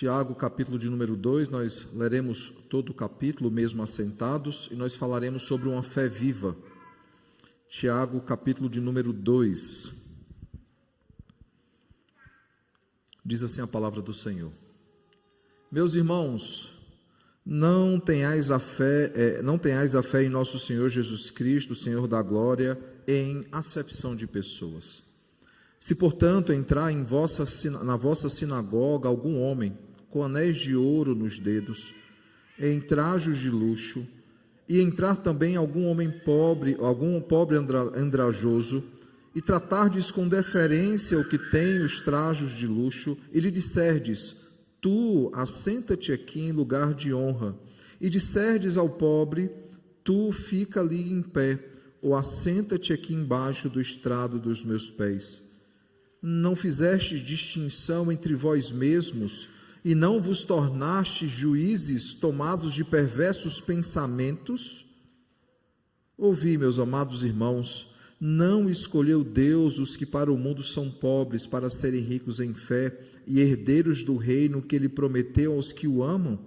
Tiago, capítulo de número 2, nós leremos todo o capítulo, mesmo assentados, e nós falaremos sobre uma fé viva. Tiago, capítulo de número 2. Diz assim a palavra do Senhor: Meus irmãos, não tenhais a fé em nosso Senhor Jesus Cristo, Senhor da glória, em acepção de pessoas. Se, portanto, entrar na vossa sinagoga algum homem com anéis de ouro nos dedos, em trajos de luxo, e entrar também algum pobre andrajoso, e tratardes com deferência o que tem os trajos de luxo, e lhe disserdes: tu assenta-te aqui em lugar de honra, e disserdes ao pobre: tu fica ali em pé, ou assenta-te aqui embaixo do estrado dos meus pés. Não fizestes distinção entre vós mesmos, e não vos tornastes juízes tomados de perversos pensamentos? Ouvi, meus amados irmãos, não escolheu Deus os que para o mundo são pobres, para serem ricos em fé e herdeiros do reino que Ele prometeu aos que o amam?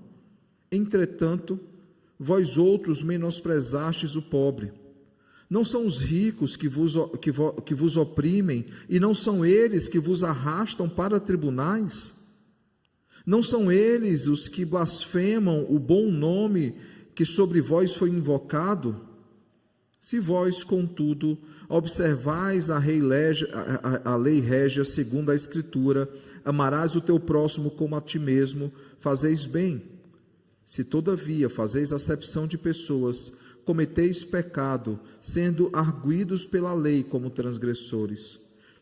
Entretanto, vós outros menosprezastes o pobre. Não são os ricos que vos oprimem, e não são eles que vos arrastam para tribunais? Não são eles os que blasfemam o bom nome que sobre vós foi invocado? Se vós, contudo, observais a lei régia segundo a Escritura, amarás o teu próximo como a ti mesmo, fazeis bem. Se, todavia, fazeis acepção de pessoas, cometeis pecado, sendo arguidos pela lei como transgressores.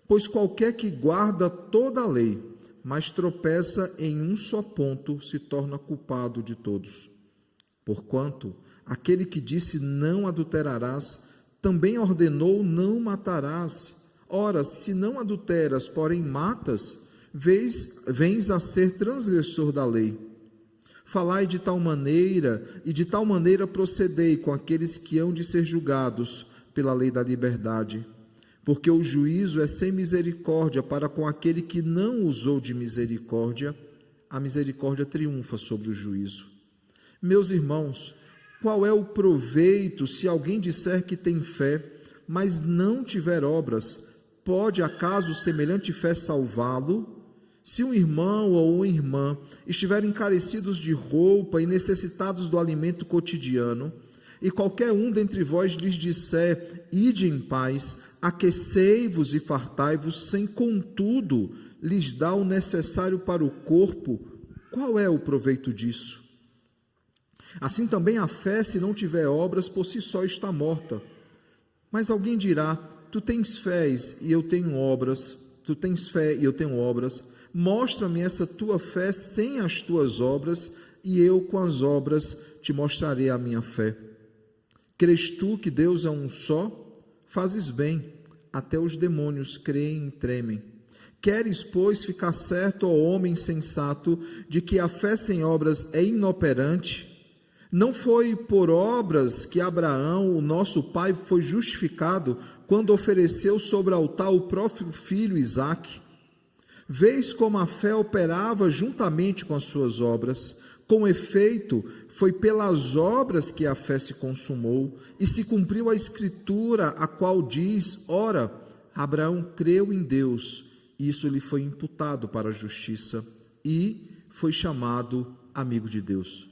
Pois qualquer que guarda toda a lei, mas tropeça em um só ponto, se torna culpado de todos. Porquanto, aquele que disse não adulterarás, também ordenou não matarás. Ora, se não adulteras, porém matas, vens a ser transgressor da lei. Falai de tal maneira, e de tal maneira procedei com aqueles que hão de ser julgados pela lei da liberdade. Porque o juízo é sem misericórdia para com aquele que não usou de misericórdia, a misericórdia triunfa sobre o juízo. Meus irmãos, qual é o proveito se alguém disser que tem fé, mas não tiver obras? Pode acaso semelhante fé salvá-lo? Se um irmão ou uma irmã estiverem carecidos de roupa e necessitados do alimento cotidiano, e qualquer um dentre vós lhes disser: ide em paz, aquecei-vos e fartai-vos, sem contudo lhes dar o necessário para o corpo, qual é o proveito disso? Assim também a fé, se não tiver obras, por si só está morta. Mas alguém dirá: tu tens fé e eu tenho obras, mostra-me essa tua fé sem as tuas obras, e eu com as obras te mostrarei a minha fé. Crês tu que Deus é um só? Fazes bem, até os demônios creem e tremem. Queres, pois, ficar certo, ó homem sensato, de que a fé sem obras é inoperante? Não foi por obras que Abraão, o nosso pai, foi justificado quando ofereceu sobre o altar o próprio filho Isaque? Vês como a fé operava juntamente com as suas obras. Com efeito, foi pelas obras que a fé se consumou, e se cumpriu a Escritura, a qual diz: ora, Abraão creu em Deus, e isso lhe foi imputado para a justiça, e foi chamado amigo de Deus.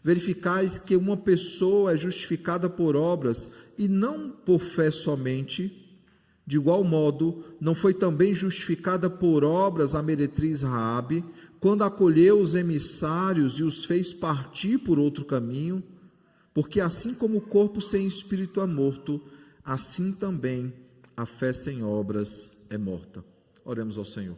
Verificais que uma pessoa é justificada por obras, e não por fé somente. De igual modo, não foi também justificada por obras a meretriz Raabe, quando acolheu os emissários e os fez partir por outro caminho? Porque assim como o corpo sem espírito é morto, assim também a fé sem obras é morta. Oremos ao Senhor.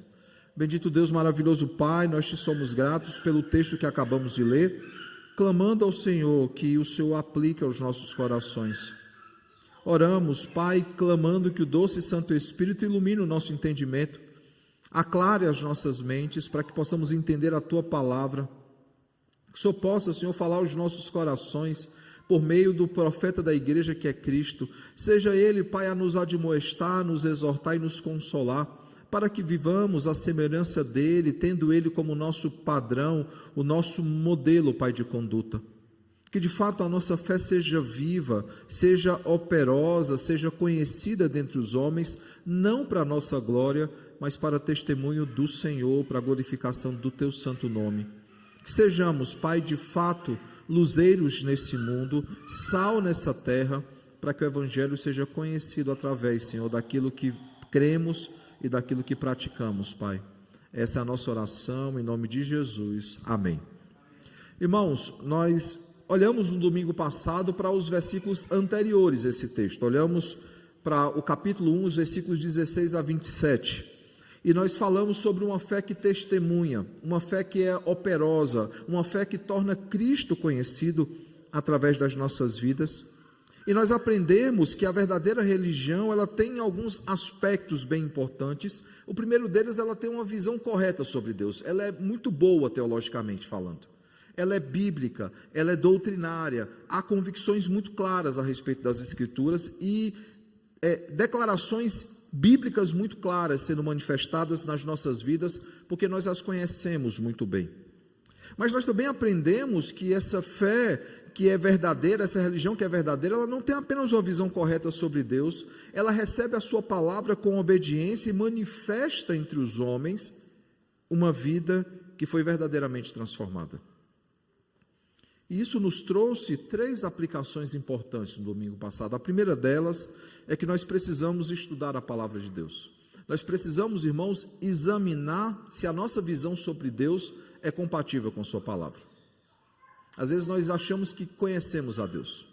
Bendito Deus, maravilhoso Pai, nós te somos gratos pelo texto que acabamos de ler, clamando ao Senhor que o Senhor aplique aos nossos corações. Oramos, Pai, clamando que o doce Santo Espírito ilumine o nosso entendimento, aclare as nossas mentes para que possamos entender a Tua palavra, que o Senhor possa, Senhor, falar aos nossos corações por meio do profeta da igreja que é Cristo. Seja Ele, Pai, a nos admoestar, nos exortar e nos consolar, para que vivamos à semelhança dele, tendo ele como nosso padrão, o nosso modelo, Pai, de conduta. Que de fato a nossa fé seja viva, seja operosa, seja conhecida dentre os homens, não para a nossa glória, mas para testemunho do Senhor, para a glorificação do teu santo nome. Que sejamos, Pai, de fato, luzeiros nesse mundo, sal nessa terra, para que o Evangelho seja conhecido através, Senhor, daquilo que cremos e daquilo que praticamos, Pai. Essa é a nossa oração, em nome de Jesus. Amém. Irmãos, nós olhamos no domingo passado para os versículos anteriores a esse texto. Olhamos para o capítulo 1, os versículos 16 a 27. E nós falamos sobre uma fé que testemunha, uma fé que é operosa, uma fé que torna Cristo conhecido através das nossas vidas. E nós aprendemos que a verdadeira religião, ela tem alguns aspectos bem importantes. O primeiro deles, ela tem uma visão correta sobre Deus. Ela é muito boa teologicamente falando. Ela é bíblica, ela é doutrinária. Há convicções muito claras a respeito das Escrituras e declarações bíblicas muito claras sendo manifestadas nas nossas vidas, porque nós as conhecemos muito bem. Mas nós também aprendemos que essa fé que é verdadeira, essa religião que é verdadeira, ela não tem apenas uma visão correta sobre Deus, ela recebe a sua palavra com obediência e manifesta entre os homens uma vida que foi verdadeiramente transformada. E isso nos trouxe 3 aplicações importantes no domingo passado. A primeira delas é que nós precisamos estudar a palavra de Deus. Nós precisamos, irmãos, examinar se a nossa visão sobre Deus é compatível com sua palavra. Às vezes nós achamos que conhecemos a Deus.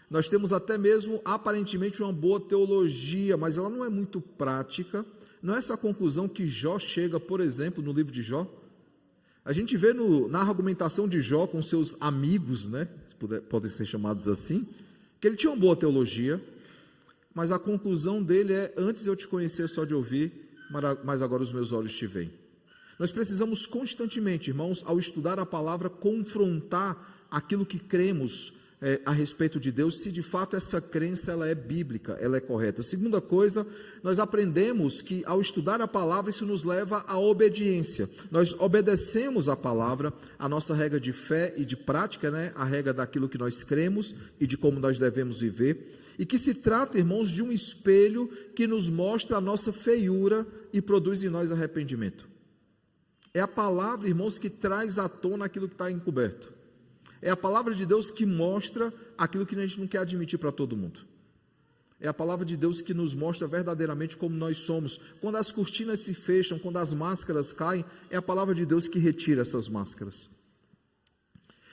Nós temos até mesmo, aparentemente, uma boa teologia, mas ela não é muito prática. Não é essa a conclusão que Jó chega, por exemplo, no livro de Jó? A gente vê na argumentação de Jó com seus amigos, né, podem ser chamados assim, que ele tinha uma boa teologia, mas a conclusão dele é: antes eu te conhecia só de ouvir, mas agora os meus olhos te veem. Nós precisamos constantemente, irmãos, ao estudar a palavra, confrontar aquilo que cremos a respeito de Deus, se de fato essa crença ela é bíblica, ela é correta. Segunda coisa, nós aprendemos que ao estudar a palavra, isso nos leva à obediência. Nós obedecemos a palavra, a nossa regra de fé e de prática, né? A regra daquilo que nós cremos e de como nós devemos viver. E que se trata, irmãos, de um espelho que nos mostra a nossa feiura e produz em nós arrependimento. É a palavra, irmãos, que traz à tona aquilo que está encoberto. É a palavra de Deus que mostra aquilo que a gente não quer admitir para todo mundo. É a palavra de Deus que nos mostra verdadeiramente como nós somos. Quando as cortinas se fecham, quando as máscaras caem, é a palavra de Deus que retira essas máscaras.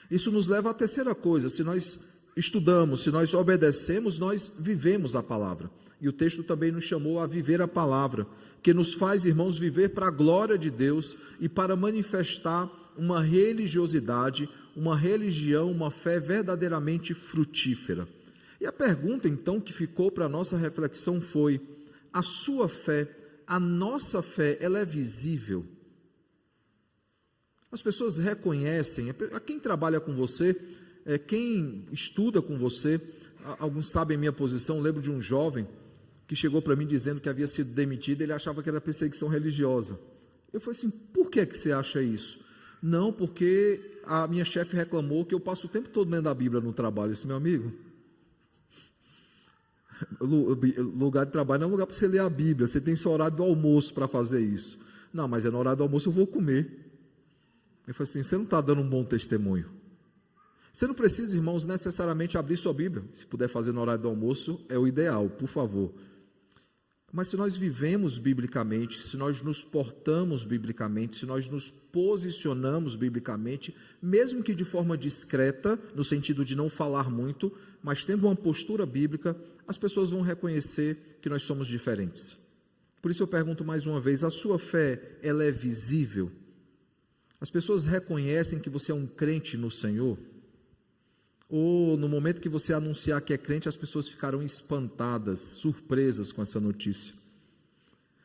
Isso nos leva à terceira coisa: se nós estudamos, se nós obedecemos, nós vivemos a palavra. E o texto também nos chamou a viver a palavra, que nos faz, irmãos, viver para a glória de Deus e para manifestar uma religiosidade, uma religião, uma fé verdadeiramente frutífera. E a pergunta, então, que ficou para a nossa reflexão foi: a sua fé, a nossa fé, ela é visível? As pessoas reconhecem, a quem trabalha com você, quem estuda com você, alguns sabem minha posição. Eu lembro de um jovem que chegou para mim dizendo que havia sido demitido, ele achava que era perseguição religiosa. Eu falei assim: por que você acha isso? Não, porque a minha chefe reclamou que eu passo o tempo todo lendo a Bíblia no trabalho. Eu disse: meu amigo, lugar de trabalho não é um lugar para você ler a Bíblia, você tem seu horário do almoço para fazer isso. Não, mas no horário do almoço eu vou comer. Eu falei assim: você não está dando um bom testemunho. Você não precisa, irmãos, necessariamente abrir sua Bíblia. Se puder fazer no horário do almoço, é o ideal, por favor. Mas se nós vivemos biblicamente, se nós nos portamos biblicamente, se nós nos posicionamos biblicamente, mesmo que de forma discreta, no sentido de não falar muito, mas tendo uma postura bíblica, as pessoas vão reconhecer que nós somos diferentes. Por isso eu pergunto mais uma vez: a sua fé, ela é visível? As pessoas reconhecem que você é um crente no Senhor? Ou no momento que você anunciar que é crente, as pessoas ficarão espantadas, surpresas com essa notícia?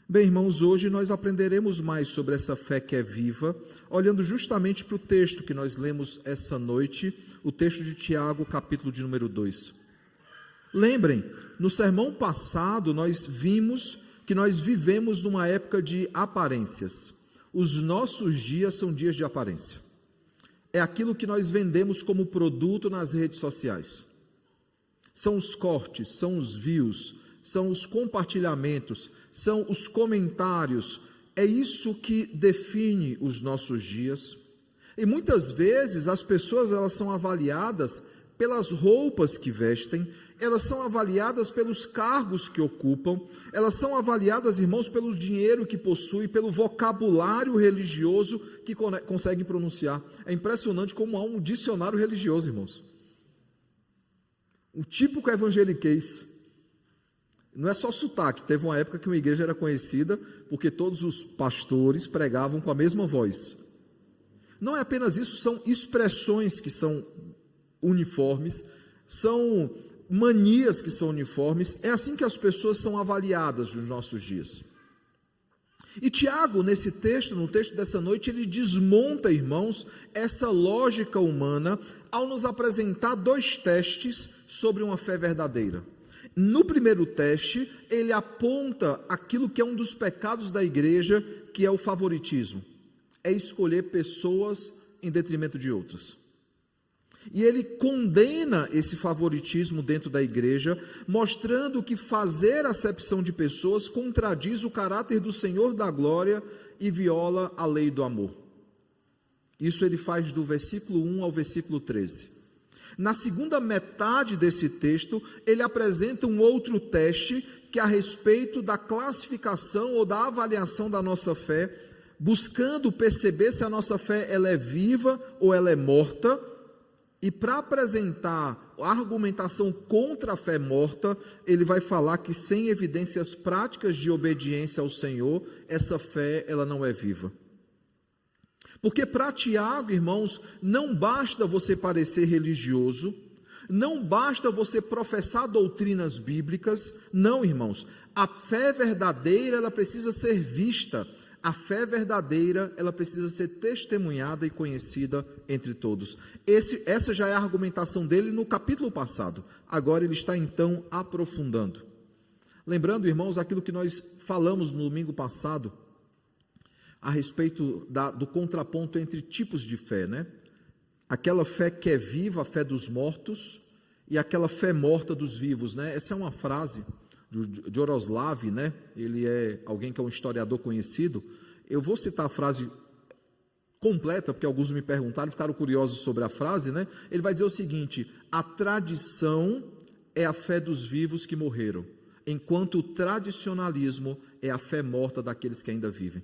Bem, irmãos, hoje nós aprenderemos mais sobre essa fé que é viva, olhando justamente para o texto que nós lemos essa noite, o texto de Tiago, capítulo de número 2. Lembrem, no sermão passado nós vimos que nós vivemos numa época de aparências. Os nossos dias são dias de aparência. É aquilo que nós vendemos como produto nas redes sociais. São os cortes, são os views, são os compartilhamentos, são os comentários. É isso que define os nossos dias. E muitas vezes as pessoas, elas são avaliadas pelas roupas que vestem, elas são avaliadas pelos cargos que ocupam, elas são avaliadas, irmãos, pelo dinheiro que possuem, pelo vocabulário religioso que conseguem pronunciar. É impressionante como há um dicionário religioso, irmãos. O típico evangeliquez. Não é só sotaque. Teve uma época que uma igreja era conhecida porque todos os pastores pregavam com a mesma voz. Não é apenas isso, são expressões que são uniformes, são manias que são uniformes. É assim que as pessoas são avaliadas nos nossos dias. E Tiago, nesse texto, no texto dessa noite, ele desmonta, irmãos, essa lógica humana ao nos apresentar dois testes sobre uma fé verdadeira. No primeiro teste, ele aponta aquilo que é um dos pecados da igreja, que é o favoritismo. É escolher pessoas em detrimento de outras. E ele condena esse favoritismo dentro da igreja, mostrando que fazer acepção de pessoas contradiz o caráter do Senhor da glória e viola a lei do amor. Isso ele faz do versículo 1 ao versículo 13. Na segunda metade desse texto, ele apresenta um outro teste, que é a respeito da classificação ou da avaliação da nossa fé, buscando perceber se a nossa fé ela é viva ou ela é morta. E para apresentar a argumentação contra a fé morta, ele vai falar que sem evidências práticas de obediência ao Senhor, essa fé ela não é viva. Porque para Tiago, irmãos, não basta você parecer religioso, não basta você professar doutrinas bíblicas, não, irmãos. A fé verdadeira, ela precisa ser vista. A fé verdadeira, ela precisa ser testemunhada e conhecida entre todos. Essa já é a argumentação dele no capítulo passado. Agora ele está então aprofundando. Lembrando, irmãos, aquilo que nós falamos no domingo passado, a respeito do contraponto entre tipos de fé, né? Aquela fé que é viva, a fé dos mortos, e aquela fé morta dos vivos, né? Essa é uma frase de Oroslav, né? Ele é alguém que é um historiador conhecido. Eu vou citar a frase completa, porque alguns me perguntaram, ficaram curiosos sobre a frase, né? Ele vai dizer o seguinte: a tradição é a fé dos vivos que morreram, enquanto o tradicionalismo é a fé morta daqueles que ainda vivem.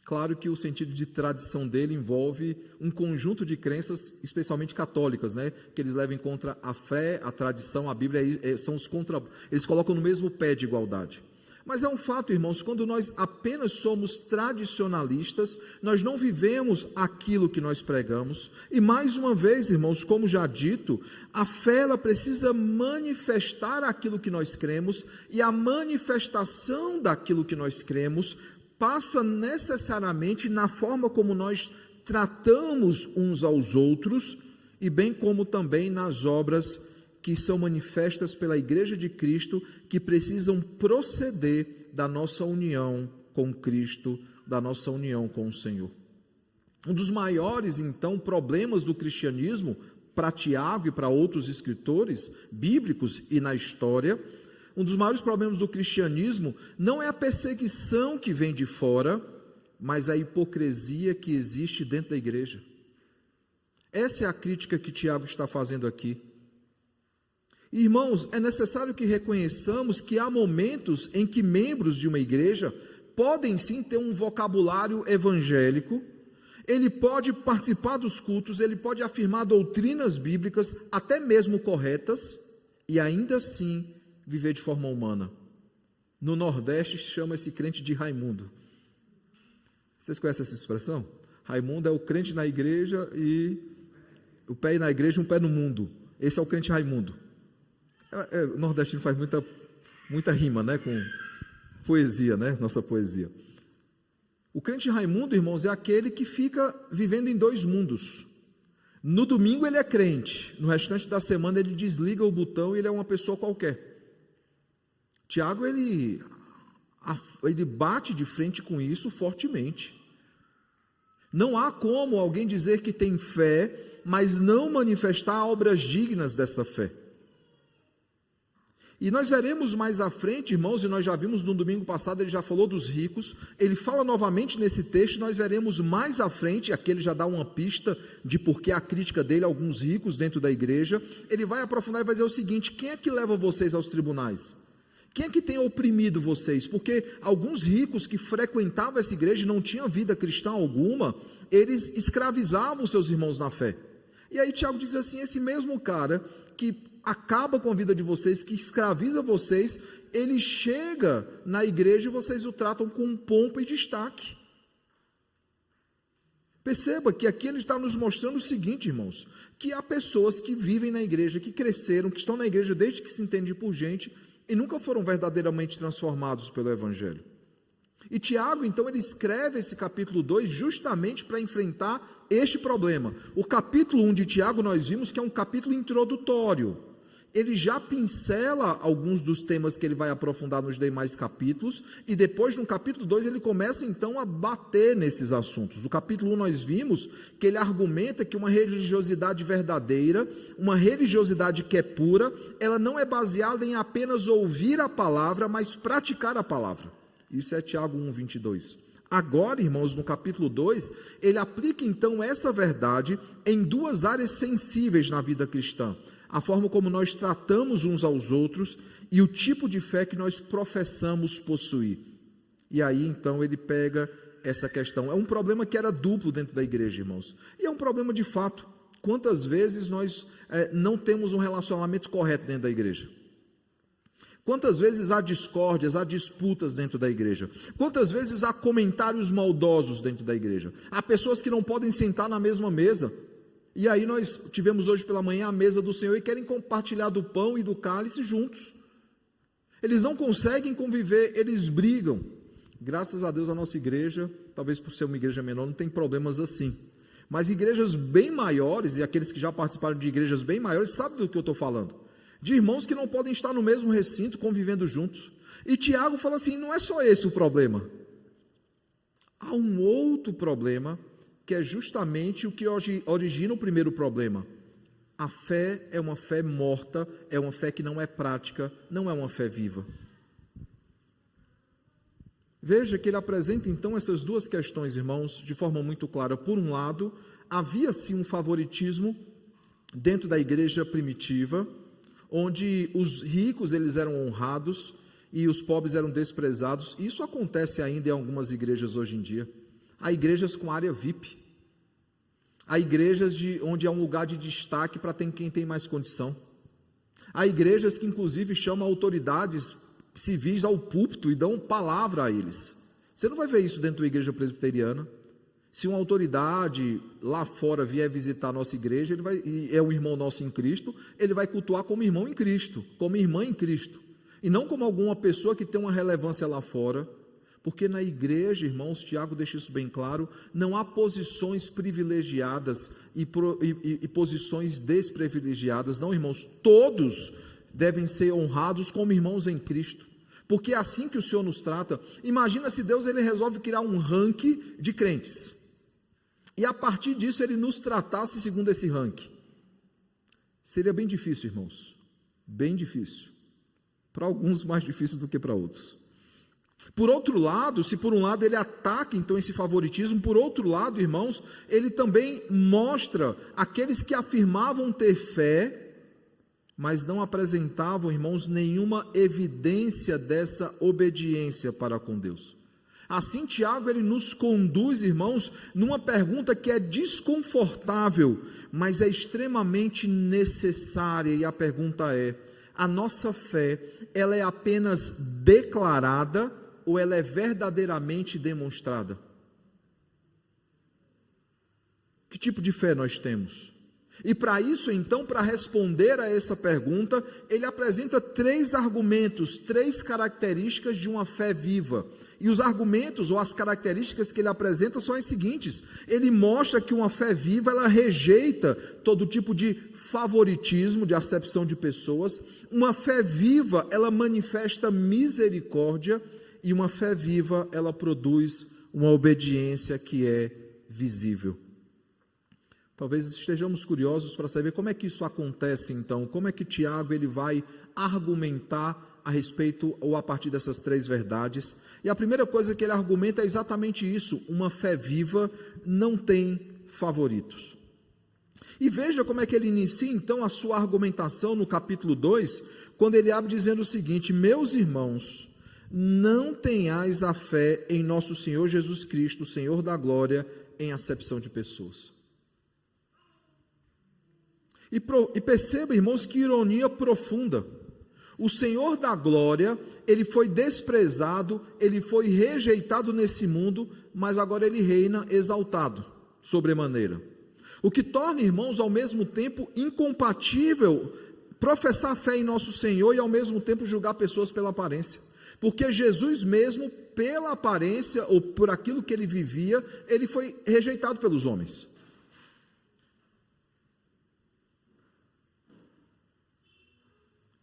Claro que o sentido de tradição dele envolve um conjunto de crenças, especialmente católicas, né? Que eles levam em conta a fé, a tradição, a Bíblia, eles colocam no mesmo pé de igualdade. Mas é um fato, irmãos, quando nós apenas somos tradicionalistas, nós não vivemos aquilo que nós pregamos. E mais uma vez, irmãos, como já dito, a fé ela precisa manifestar aquilo que nós cremos, e a manifestação daquilo que nós cremos passa necessariamente na forma como nós tratamos uns aos outros, e bem como também nas obras que são manifestas pela Igreja de Cristo, que precisam proceder da nossa união com Cristo, da nossa união com o Senhor. Um dos maiores, então, problemas do cristianismo, para Tiago e para outros escritores bíblicos e na história, um dos maiores problemas do cristianismo não é a perseguição que vem de fora, mas a hipocrisia que existe dentro da igreja. Essa é a crítica que Tiago está fazendo aqui. Irmãos, é necessário que reconheçamos que há momentos em que membros de uma igreja podem sim ter um vocabulário evangélico, ele pode participar dos cultos, ele pode afirmar doutrinas bíblicas, até mesmo corretas, e ainda assim viver de forma humana. No Nordeste chama esse crente de Raimundo. Vocês conhecem essa expressão? Raimundo é o crente na igreja e o pé na igreja e um pé no mundo. Esse é o crente Raimundo. O nordestino faz muita rima, né, com poesia, né, nossa poesia. O crente Raimundo, irmãos, é aquele que fica vivendo em dois mundos. No domingo ele é crente, no restante da semana ele desliga o botão e ele é uma pessoa qualquer. Tiago, ele ele bate de frente com isso fortemente. Não há como alguém dizer que tem fé, mas não manifestar obras dignas dessa fé. E nós veremos mais à frente, irmãos, e nós já vimos no domingo passado, ele já falou dos ricos, ele fala novamente nesse texto, nós veremos mais à frente, aqui ele já dá uma pista de por que a crítica dele a alguns ricos dentro da igreja. Ele vai aprofundar e vai dizer o seguinte: quem é que leva vocês aos tribunais? Quem é que tem oprimido vocês? Porque alguns ricos que frequentavam essa igreja e não tinham vida cristã alguma, eles escravizavam seus irmãos na fé. E aí Tiago diz assim: esse mesmo cara que acaba com a vida de vocês, que escraviza vocês, ele chega na igreja e vocês o tratam com pompa e destaque. Perceba que aqui ele está nos mostrando o seguinte, irmãos, que há pessoas que vivem na igreja, que cresceram, que estão na igreja desde que se entende por gente, e nunca foram verdadeiramente transformados pelo Evangelho. E Tiago, então, ele escreve esse capítulo 2 justamente para enfrentar este problema. O capítulo 1 de Tiago nós vimos que é um capítulo introdutório. Ele já pincela alguns dos temas que ele vai aprofundar nos demais capítulos, e depois no capítulo 2 ele começa então a bater nesses assuntos. No capítulo 1 nós vimos que ele argumenta que uma religiosidade verdadeira, uma religiosidade que é pura, ela não é baseada em apenas ouvir a palavra, mas praticar a palavra. Isso é Tiago 1:22. Agora, irmãos, no capítulo 2, ele aplica então essa verdade em duas áreas sensíveis na vida cristã: a forma como nós tratamos uns aos outros e o tipo de fé que nós professamos possuir. E aí, então, ele pega essa questão. É um problema que era duplo dentro da igreja, irmãos. E é um problema de fato. Quantas vezes nós não temos um relacionamento correto dentro da igreja? Quantas vezes há discórdias, há disputas dentro da igreja? Quantas vezes há comentários maldosos dentro da igreja? Há pessoas que não podem sentar na mesma mesa. E aí nós tivemos hoje pela manhã a mesa do Senhor e querem compartilhar do pão e do cálice juntos. Eles não conseguem conviver, eles brigam. Graças a Deus a nossa igreja, talvez por ser uma igreja menor, não tem problemas assim. Mas igrejas bem maiores, e aqueles que já participaram de igrejas bem maiores, sabem do que eu estou falando. De irmãos que não podem estar no mesmo recinto, convivendo juntos. E Tiago fala assim, não é só esse o problema. Há um outro problema, que é justamente o que origina o primeiro problema. A fé é uma fé morta, é uma fé que não é prática, não é uma fé viva. Veja que ele apresenta então essas duas questões, irmãos, de forma muito clara. Por um lado, havia sim um favoritismo dentro da igreja primitiva, onde os ricos eles eram honrados e os pobres eram desprezados. Isso acontece ainda em algumas igrejas hoje em dia. Há igrejas com área VIP. Há igrejas onde há um lugar de destaque para quem tem mais condição. Há igrejas que inclusive chamam autoridades civis ao púlpito e dão palavra a eles. Você não vai ver isso dentro da igreja presbiteriana. Se uma autoridade lá fora vier visitar a nossa igreja, e é um irmão nosso em Cristo, ele vai cultuar como irmão em Cristo, como irmã em Cristo, e não como alguma pessoa que tem uma relevância lá fora. Porque na igreja, irmãos, Tiago deixa isso bem claro, não há posições privilegiadas e posições desprivilegiadas, não, irmãos, todos devem ser honrados como irmãos em Cristo, porque é assim que o Senhor nos trata. Imagina se Deus ele resolve criar um ranking de crentes, e a partir disso ele nos tratasse segundo esse ranking. Seria bem difícil, irmãos, bem difícil, para alguns mais difícil do que para outros. Por outro lado, se por um lado ele ataca então esse favoritismo, por outro lado, irmãos, ele também mostra aqueles que afirmavam ter fé, mas não apresentavam, irmãos, nenhuma evidência dessa obediência para com Deus. Assim, Tiago, ele nos conduz, irmãos, numa pergunta que é desconfortável, mas é extremamente necessária, e a pergunta é: a nossa fé, ela é apenas declarada ou ela é verdadeiramente demonstrada? Que tipo de fé nós temos? E para isso, então, para responder a essa pergunta, ele apresenta 3 argumentos, 3 características de uma fé viva. E os argumentos ou as características que ele apresenta são as seguintes: ele mostra que uma fé viva, ela rejeita todo tipo de favoritismo, de acepção de pessoas. Uma fé viva, ela manifesta misericórdia. e uma fé viva, ela produz uma obediência que é visível. Talvez estejamos curiosos para saber como é que isso acontece então, como é que Tiago ele vai argumentar a respeito ou a partir dessas três verdades. E a primeira coisa que ele argumenta é exatamente isso: uma fé viva não tem favoritos. E veja como é que ele inicia então a sua argumentação no capítulo 2, quando ele abre dizendo o seguinte: meus irmãos, não tenhais a fé em nosso Senhor Jesus Cristo, Senhor da glória, em acepção de pessoas. E perceba, irmãos, que ironia profunda. O Senhor da glória, ele foi desprezado, ele foi rejeitado nesse mundo, mas agora ele reina exaltado, sobremaneira. O que torna, irmãos, ao mesmo tempo incompatível professar fé em nosso Senhor e ao mesmo tempo julgar pessoas pela aparência. Porque Jesus mesmo, pela aparência ou por aquilo que ele vivia, ele foi rejeitado pelos homens.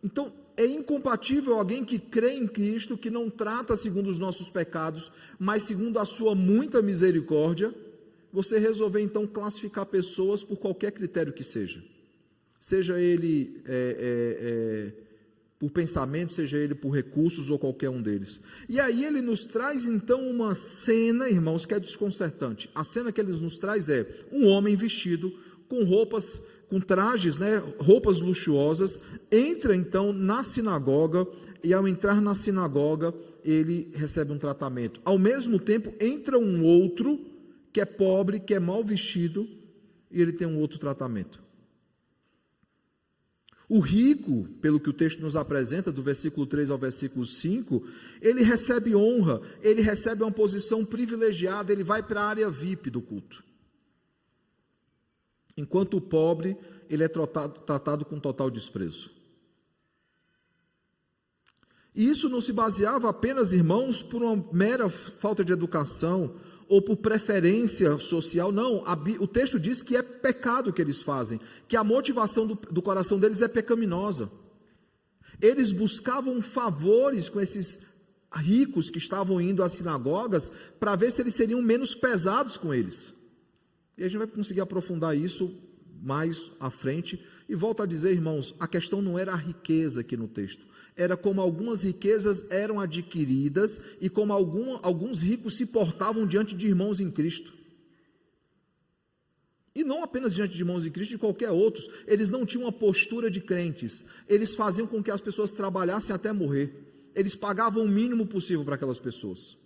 Então, é incompatível alguém que crê em Cristo, que não trata segundo os nossos pecados, mas segundo a sua muita misericórdia, você resolver então classificar pessoas por qualquer critério que seja. Seja ele por pensamento, seja ele por recursos ou qualquer um deles. E aí ele nos traz então uma cena, irmãos, que é desconcertante. A cena que ele nos traz é um homem vestido com roupas, com trajes, roupas luxuosas, entra então na sinagoga, e ao entrar na sinagoga, ele recebe um tratamento. Ao mesmo tempo, entra um outro, que é pobre, que é mal vestido, e ele tem um outro tratamento. O rico, pelo que o texto nos apresenta, do versículo 3 ao versículo 5, ele recebe honra, ele recebe uma posição privilegiada, ele vai para a área VIP do culto. Enquanto o pobre, ele é tratado com total desprezo. E isso não se baseava apenas, irmãos, por uma mera falta de educação ou por preferência social, não. O texto diz que é pecado que eles fazem, que a motivação do coração deles é pecaminosa. Eles buscavam favores com esses ricos que estavam indo às sinagogas para ver se eles seriam menos pesados com eles. E a gente vai conseguir aprofundar isso mais à frente. E volto a dizer, irmãos, a questão não era a riqueza aqui no texto. Era como algumas riquezas eram adquiridas e como alguns ricos se portavam diante de irmãos em Cristo. E não apenas diante de irmãos em Cristo, de qualquer outros. Eles não tinham uma postura de crentes. Eles faziam com que as pessoas trabalhassem até morrer. Eles pagavam o mínimo possível para aquelas pessoas.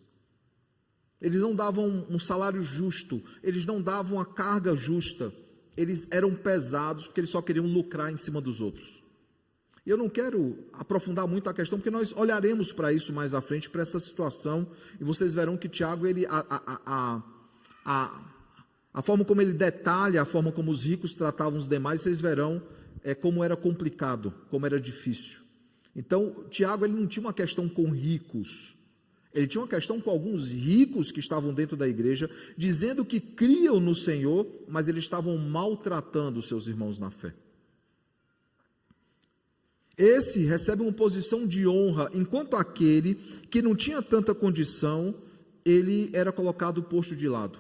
Eles não davam um salário justo, eles não davam a carga justa, eles eram pesados porque eles só queriam lucrar em cima dos outros. E eu não quero aprofundar muito a questão, porque nós olharemos para isso mais à frente, para essa situação, e vocês verão que Tiago, a forma como ele detalha, a forma como os ricos tratavam os demais, vocês verão como era complicado, como era difícil. Então, Tiago ele não tinha uma questão com ricos, ele tinha uma questão com alguns ricos que estavam dentro da igreja, dizendo que criam no Senhor, mas eles estavam maltratando os seus irmãos na fé. Esse recebe uma posição de honra, enquanto aquele que não tinha tanta condição, ele era colocado posto de lado.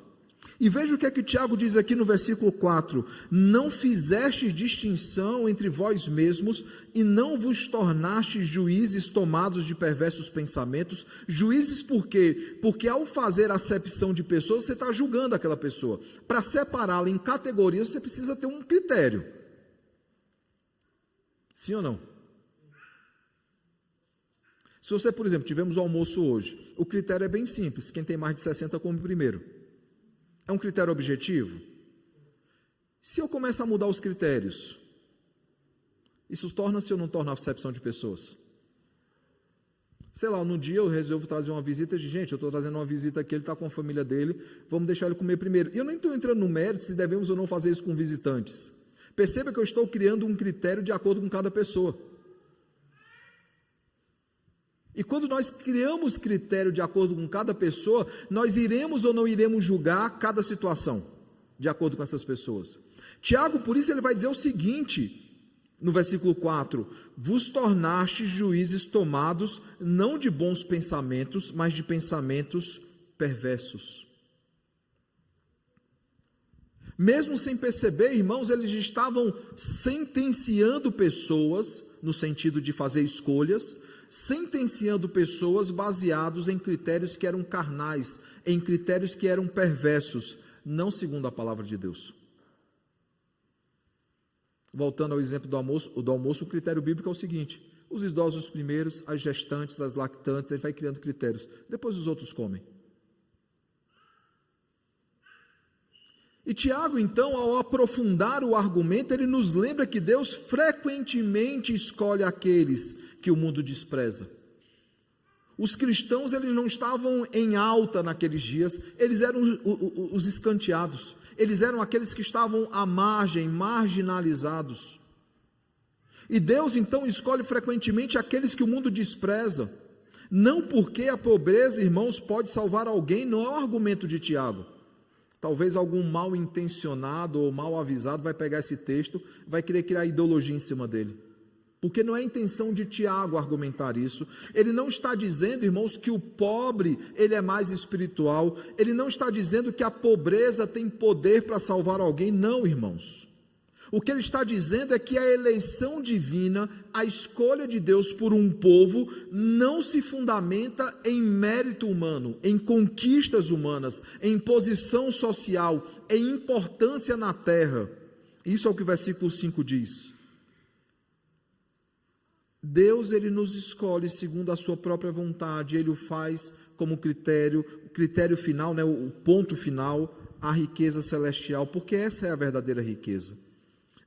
E veja o que é que Tiago diz aqui no versículo 4: não fizestes distinção entre vós mesmos e não vos tornastes juízes tomados de perversos pensamentos. Juízes por quê? Porque ao fazer acepção de pessoas, você está julgando aquela pessoa. Para separá-la em categorias, você precisa ter um critério. Sim ou não? Se você, por exemplo, tivemos o almoço hoje, o critério é bem simples: quem tem mais de 60 come primeiro. É um critério objetivo? Se eu começo a mudar os critérios, isso torna-se ou não torna a acepção de pessoas? Sei lá, no dia eu resolvo trazer uma visita de gente, eu estou trazendo uma visita aqui, ele está com a família dele, vamos deixar ele comer primeiro. E eu nem estou entrando no mérito se devemos ou não fazer isso com visitantes. Perceba que eu estou criando um critério de acordo com cada pessoa. E quando nós criamos critério de acordo com cada pessoa, nós iremos ou não iremos julgar cada situação, de acordo com essas pessoas. Tiago, por isso, ele vai dizer o seguinte, No versículo 4, vos tornastes juízes tomados não de bons pensamentos, mas de pensamentos perversos. Mesmo sem perceber, irmãos, eles estavam sentenciando pessoas, no sentido de fazer escolhas, sentenciando pessoas baseados em critérios que eram carnais, em critérios que eram perversos, não segundo a palavra de Deus. Voltando ao exemplo do almoço, o critério bíblico é o seguinte: os idosos primeiros, as gestantes, as lactantes, ele vai criando critérios, depois os outros comem. E Tiago, então, ao aprofundar o argumento, ele nos lembra que Deus frequentemente escolhe aqueles que o mundo despreza. Os cristãos, eles não estavam em alta naqueles dias, eles eram os escanteados, eles eram aqueles que estavam à margem, marginalizados. E Deus, então, escolhe frequentemente aqueles que o mundo despreza, não porque a pobreza, irmãos, pode salvar alguém, não é o argumento de Tiago. Talvez algum mal intencionado ou mal avisado vai pegar esse texto, vai querer criar ideologia em cima dele. Porque não é a intenção de Tiago argumentar isso. Ele não está dizendo, irmãos, que o pobre, ele é mais espiritual. Ele não está dizendo que a pobreza tem poder para salvar alguém. Não, irmãos. O que ele está dizendo é que a eleição divina, a escolha de Deus por um povo, não se fundamenta em mérito humano, em conquistas humanas, em posição social, em importância na terra. Isso é o que o versículo 5 diz. Deus, ele nos escolhe segundo a sua própria vontade, ele o faz como critério, o critério final, o ponto final, a riqueza celestial, porque essa é a verdadeira riqueza.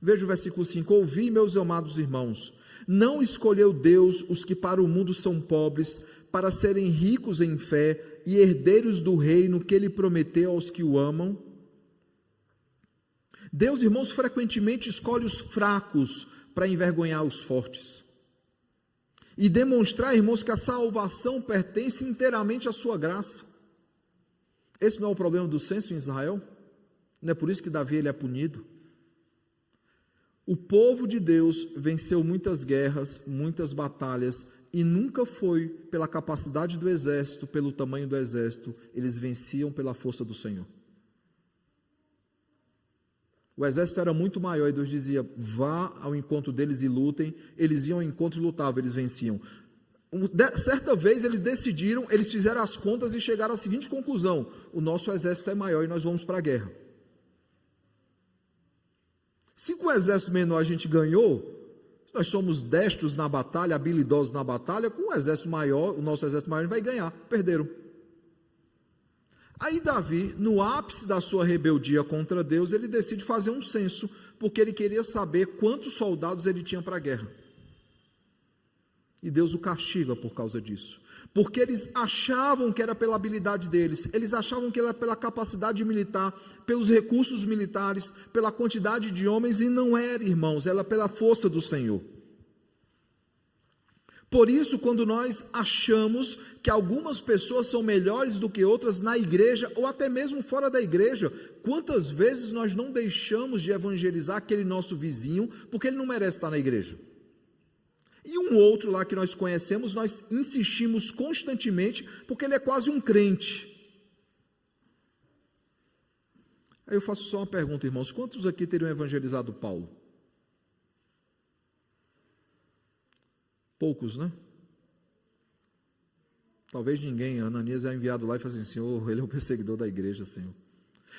Veja o versículo 5, ouvi, meus amados irmãos, não escolheu Deus os que para o mundo são pobres, para serem ricos em fé e herdeiros do reino que ele prometeu aos que o amam? Deus, irmãos, frequentemente escolhe os fracos para envergonhar os fortes. E demonstrar, irmãos, que a salvação pertence inteiramente à sua graça. Esse não é o problema do censo em Israel? Não é por isso que Davi ele é punido? O povo de Deus venceu muitas guerras, muitas batalhas, e nunca foi pela capacidade do exército, pelo tamanho do exército, eles venciam pela força do Senhor. O exército era muito maior e Deus dizia, vá ao encontro deles e lutem. Eles iam ao encontro e lutavam, eles venciam. Certa vez eles decidiram, eles fizeram as contas e chegaram à seguinte conclusão: o nosso exército é maior e nós vamos para a guerra. Se com o exército menor a gente ganhou, nós somos destros na batalha, habilidosos na batalha, com o exército maior, o nosso exército maior vai ganhar. Perderam. Aí Davi, no ápice da sua rebeldia contra Deus, ele decide fazer um censo, porque ele queria saber quantos soldados ele tinha para a guerra. E Deus o castiga por causa disso. Porque eles achavam que era pela habilidade deles, eles achavam que era pela capacidade militar, pelos recursos militares, pela quantidade de homens, e não era, irmãos, era pela força do Senhor. Por isso, quando nós achamos que algumas pessoas são melhores do que outras na igreja, ou até mesmo fora da igreja, quantas vezes nós não deixamos de evangelizar aquele nosso vizinho, porque ele não merece estar na igreja? E um outro lá que nós conhecemos, nós insistimos constantemente, porque ele é quase um crente. Aí eu faço só uma pergunta, irmãos, quantos aqui teriam evangelizado Paulo? Poucos, né? Talvez ninguém. Ananias é enviado lá e fala assim, Senhor, ele é o perseguidor da igreja, Senhor.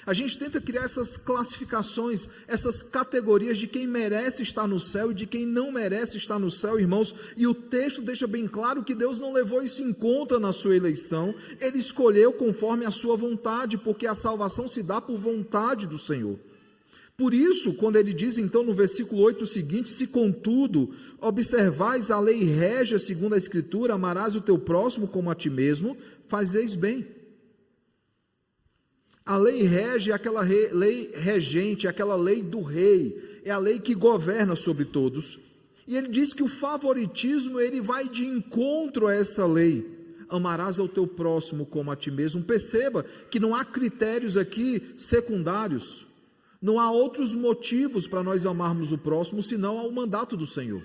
A gente tenta criar essas classificações, essas categorias de quem merece estar no céu e de quem não merece estar no céu, irmãos, e o texto deixa bem claro que Deus não levou isso em conta na sua eleição, ele escolheu conforme a sua vontade, porque a salvação se dá por vontade do Senhor. Por isso, quando ele diz então no versículo 8 o seguinte, se contudo observais a lei régia segundo a Escritura, amarás o teu próximo como a ti mesmo, fazeis bem. A lei rege é aquela lei regente, é aquela lei do rei, é a lei que governa sobre todos. E ele diz que o favoritismo, ele vai de encontro a essa lei. Amarás ao teu próximo como a ti mesmo. Perceba que não há critérios aqui secundários. Não há outros motivos para nós amarmos o próximo senão ao mandato do Senhor.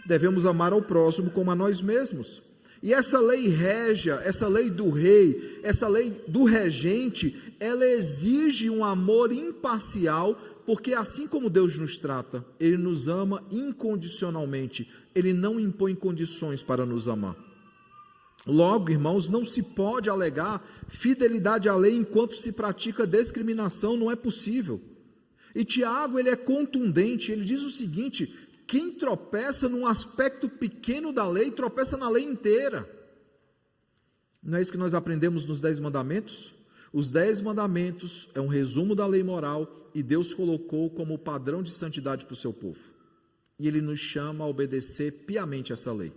Devemos amar ao próximo como a nós mesmos. E essa lei régia, essa lei do rei, essa lei do regente, ela exige um amor imparcial, porque assim como Deus nos trata, Ele nos ama incondicionalmente, Ele não impõe condições para nos amar. Logo, irmãos, não se pode alegar fidelidade à lei enquanto se pratica discriminação, não é possível. E Tiago, ele é contundente, ele diz o seguinte: quem tropeça num aspecto pequeno da lei, tropeça na lei inteira. Não é isso que nós aprendemos nos 10 mandamentos? Os 10 mandamentos é um resumo da lei moral e Deus colocou como padrão de santidade para o seu povo. E Ele nos chama a obedecer piamente essa lei.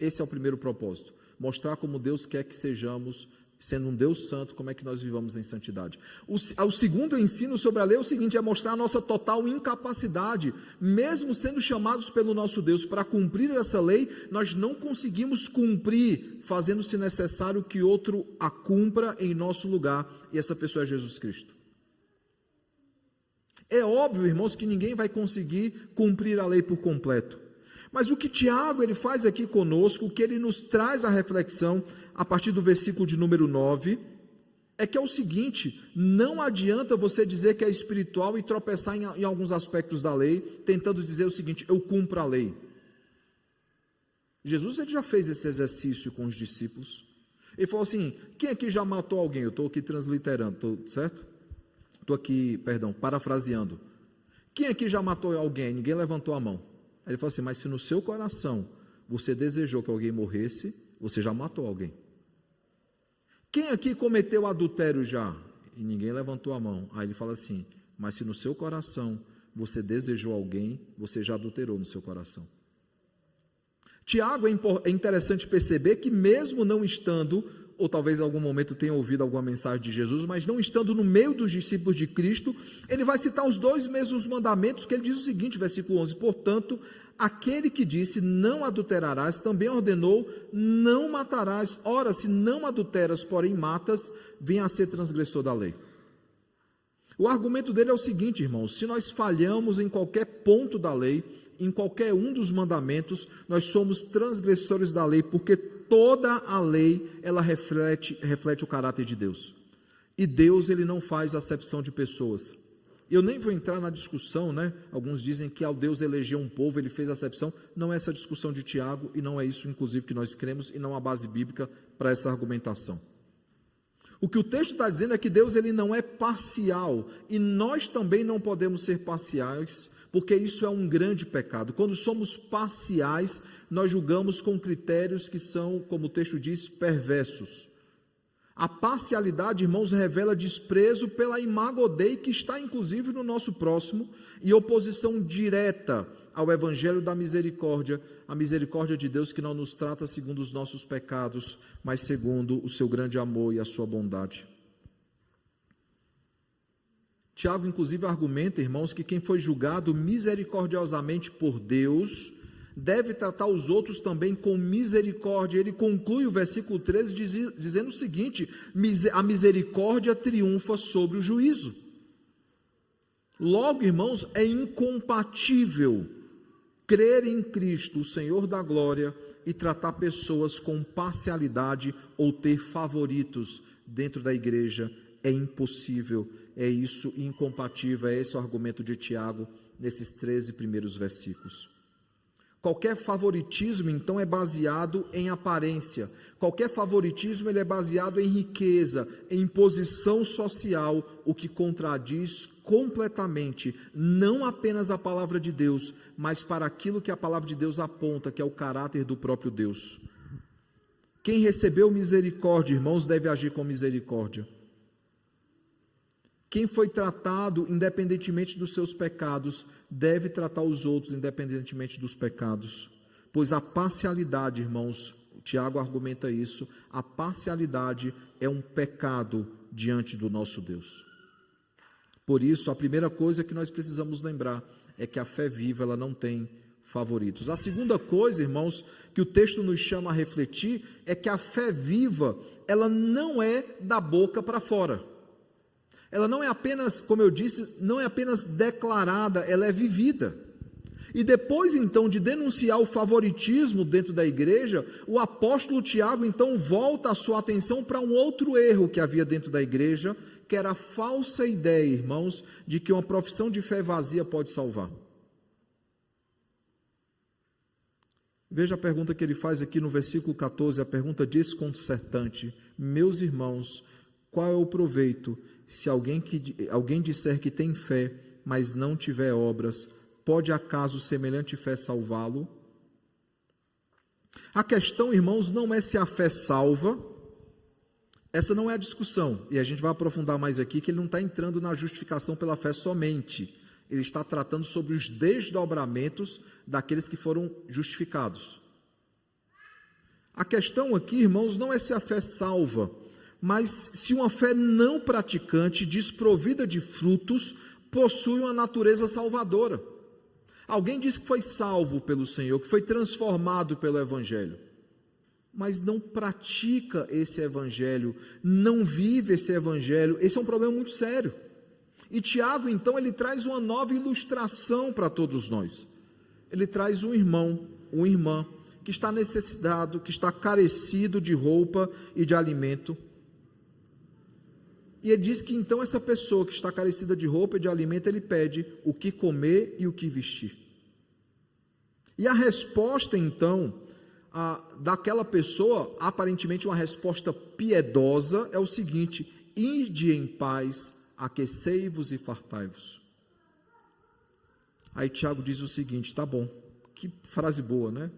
Esse é o primeiro propósito, mostrar como Deus quer que sejamos, sendo um Deus santo, como é que nós vivamos em santidade. O segundo ensino sobre a lei é o seguinte, é mostrar a nossa total incapacidade, mesmo sendo chamados pelo nosso Deus para cumprir essa lei, nós não conseguimos cumprir, fazendo-se necessário que outro a cumpra em nosso lugar, e essa pessoa é Jesus Cristo. É óbvio, irmãos, que ninguém vai conseguir cumprir a lei por completo, mas o que Tiago ele faz aqui conosco, o que ele nos traz à reflexão, a partir do versículo de número 9, é que é o seguinte: não adianta você dizer que é espiritual e tropeçar em alguns aspectos da lei, tentando dizer o seguinte: eu cumpro a lei. Jesus ele já fez esse exercício com os discípulos. Ele falou assim: quem aqui já matou alguém? Eu estou aqui transliterando, certo? Estou aqui, parafraseando. Quem aqui já matou alguém? Ninguém levantou a mão. Ele falou assim: mas se no seu coração você desejou que alguém morresse, você já matou alguém. Quem aqui cometeu adultério já? E ninguém levantou a mão. Aí ele fala assim: mas se no seu coração você desejou alguém, você já adulterou no seu coração. Tiago, é interessante perceber que mesmo não estando, ou talvez em algum momento tenha ouvido alguma mensagem de Jesus, mas não estando no meio dos discípulos de Cristo, ele vai citar os 2 mesmos mandamentos, que ele diz o seguinte, versículo 11, portanto, aquele que disse, não adulterarás, também ordenou, não matarás, ora, se não adulteras, porém matas, venha a ser transgressor da lei. O argumento dele é o seguinte, irmãos, se nós falhamos em qualquer ponto da lei, em qualquer um dos mandamentos, nós somos transgressores da lei, porque toda a lei, ela reflete o caráter de Deus. E Deus, ele não faz acepção de pessoas. Eu nem vou entrar na discussão, né? Alguns dizem que ao Deus eleger um povo, ele fez acepção. Não é essa a discussão de Tiago, e não é isso, inclusive, que nós cremos, e não há base bíblica para essa argumentação. O que o texto está dizendo é que Deus, ele não é parcial, e nós também não podemos ser parciais, porque isso é um grande pecado. Quando somos parciais, nós julgamos com critérios que são, como o texto diz, perversos. A parcialidade, irmãos, revela desprezo pela imago Dei que está inclusive no nosso próximo e oposição direta ao evangelho da misericórdia, a misericórdia de Deus que não nos trata segundo os nossos pecados, mas segundo o seu grande amor e a sua bondade. Tiago, inclusive, argumenta, irmãos, que quem foi julgado misericordiosamente por Deus deve tratar os outros também com misericórdia. Ele conclui o versículo 13 dizendo o seguinte: a misericórdia triunfa sobre o juízo. Logo, irmãos, é incompatível crer em Cristo, o Senhor da glória, e tratar pessoas com parcialidade ou ter favoritos dentro da igreja. É impossível. É isso incompatível, é esse o argumento de Tiago nesses 13 primeiros versículos. Qualquer favoritismo, então, é baseado em aparência. Qualquer favoritismo ele é baseado em riqueza, em posição social, o que contradiz completamente, não apenas a palavra de Deus, mas para aquilo que a palavra de Deus aponta, que é o caráter do próprio Deus. Quem recebeu misericórdia, irmãos, deve agir com misericórdia. Quem foi tratado independentemente dos seus pecados, deve tratar os outros independentemente dos pecados. Pois a parcialidade, irmãos, o Tiago argumenta isso, a parcialidade é um pecado diante do nosso Deus. Por isso, a primeira coisa que nós precisamos lembrar é que a fé viva, ela não tem favoritos. A segunda coisa, irmãos, que o texto nos chama a refletir, é que a fé viva, ela não é da boca para fora. Ela não é apenas, como eu disse, não é apenas declarada, ela é vivida. E depois então de denunciar o favoritismo dentro da igreja, o apóstolo Tiago então volta a sua atenção para um outro erro que havia dentro da igreja, que era a falsa ideia, irmãos, de que uma profissão de fé vazia pode salvar. Veja a pergunta que ele faz aqui no versículo 14, a pergunta desconcertante: meus irmãos, qual é o proveito se alguém disser que tem fé, mas não tiver obras? Pode acaso semelhante fé salvá-lo? A questão, irmãos, não é se a fé salva. Essa não é a discussão, e a gente vai aprofundar mais aqui, que ele não está entrando na justificação pela fé somente, ele está tratando sobre os desdobramentos daqueles que foram justificados. A questão aqui, irmãos, não é se a fé salva, mas se uma fé não praticante, desprovida de frutos, possui uma natureza salvadora. Alguém diz que foi salvo pelo Senhor, que foi transformado pelo Evangelho, mas não pratica esse Evangelho, não vive esse Evangelho. Esse é um problema muito sério. E Tiago, então, ele traz uma nova ilustração para todos nós. Ele traz um irmão, uma irmã, que está necessitado, que está carecido de roupa e de alimento. E ele diz que então essa pessoa que está carecida de roupa e de alimento, ele pede o que comer e o que vestir. E a resposta então, daquela pessoa, aparentemente uma resposta piedosa, é o seguinte: ide em paz, aquecei-vos e fartai-vos. Aí Tiago diz o seguinte: tá bom, que frase boa, né?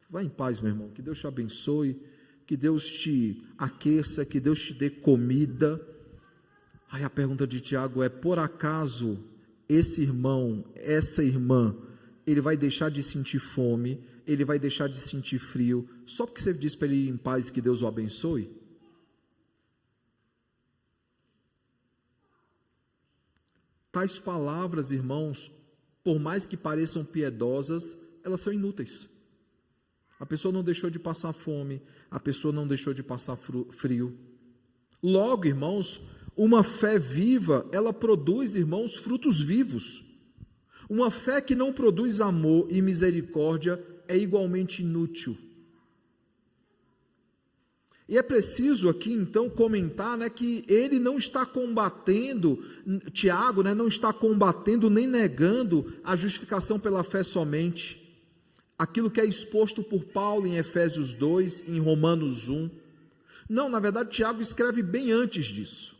Vai em paz, meu irmão, que Deus te abençoe, que Deus te aqueça, que Deus te dê comida. Aí a pergunta de Tiago é: por acaso esse irmão, essa irmã, ele vai deixar de sentir fome, ele vai deixar de sentir frio, só porque você diz para ele ir em paz e que Deus o abençoe? Tais palavras, irmãos, por mais que pareçam piedosas, elas são inúteis. A pessoa não deixou de passar fome, a pessoa não deixou de passar frio. Logo, irmãos, uma fé viva, ela produz, irmãos, frutos vivos. Uma fé que não produz amor e misericórdia é igualmente inútil. E é preciso aqui então comentar, né, que ele não está combatendo, Tiago, né, não está combatendo nem negando a justificação pela fé somente, aquilo que é exposto por Paulo em Efésios 2, em Romanos 1. Não, na verdade Tiago escreve bem antes disso.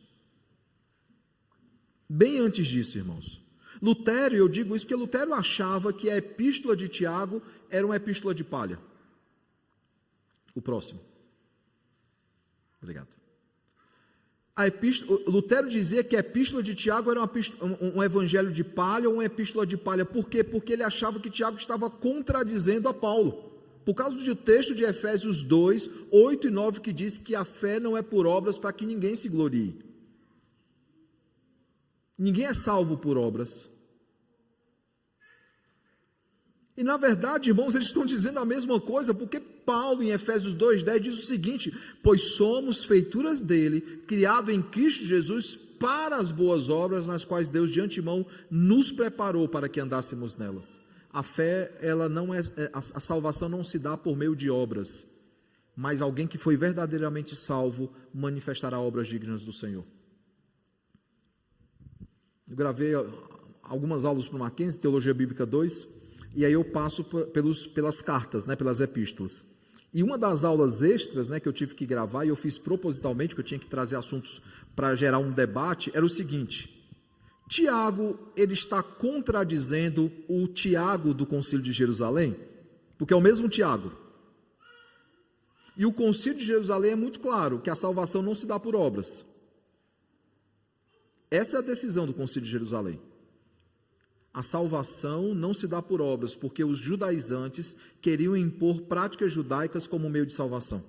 Bem antes disso, irmãos. Lutero, eu digo isso porque Lutero achava que a epístola de Tiago era uma epístola de palha. O próximo. Obrigado. Lutero dizia que a epístola de Tiago era um evangelho de palha ou uma epístola de palha. Por quê? Porque ele achava que Tiago estava contradizendo a Paulo. Por causa do texto de Efésios 2, 8 e 9, que diz que a fé não é por obras para que ninguém se glorie. Ninguém é salvo por obras. E na verdade, irmãos, eles estão dizendo a mesma coisa, porque Paulo em Efésios 2:10 diz o seguinte: pois somos feituras dele, criado em Cristo Jesus para as boas obras, nas quais Deus de antemão nos preparou para que andássemos nelas. A fé, ela não é, a salvação não se dá por meio de obras, mas alguém que foi verdadeiramente salvo manifestará obras dignas do Senhor. Eu gravei algumas aulas para o Mackenzie, Teologia Bíblica 2, e aí eu passo pelas cartas, né, pelas epístolas. E uma das aulas extras, né, que eu tive que gravar, e eu fiz propositalmente, porque eu tinha que trazer assuntos para gerar um debate, era o seguinte: Tiago, ele está contradizendo o Tiago do Concílio de Jerusalém, porque é o mesmo Tiago. E o Concílio de Jerusalém é muito claro, que a salvação não se dá por obras. Essa é a decisão do Concílio de Jerusalém. A salvação não se dá por obras, porque os judaizantes queriam impor práticas judaicas como meio de salvação.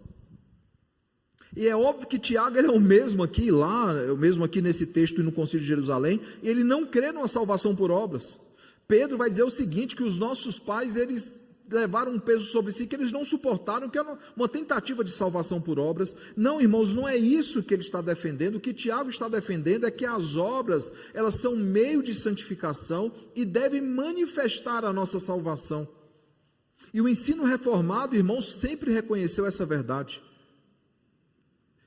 E é óbvio que Tiago ele é o mesmo aqui, o mesmo aqui nesse texto e no Concílio de Jerusalém, e ele não crê numa salvação por obras. Pedro vai dizer o seguinte, que os nossos pais, eles levaram um peso sobre si que eles não suportaram, que era uma tentativa de salvação por obras. Não, irmãos, não é isso que ele está defendendo. O que Tiago está defendendo é que as obras, elas são meio de santificação e devem manifestar a nossa salvação. E o ensino reformado, irmãos, sempre reconheceu essa verdade.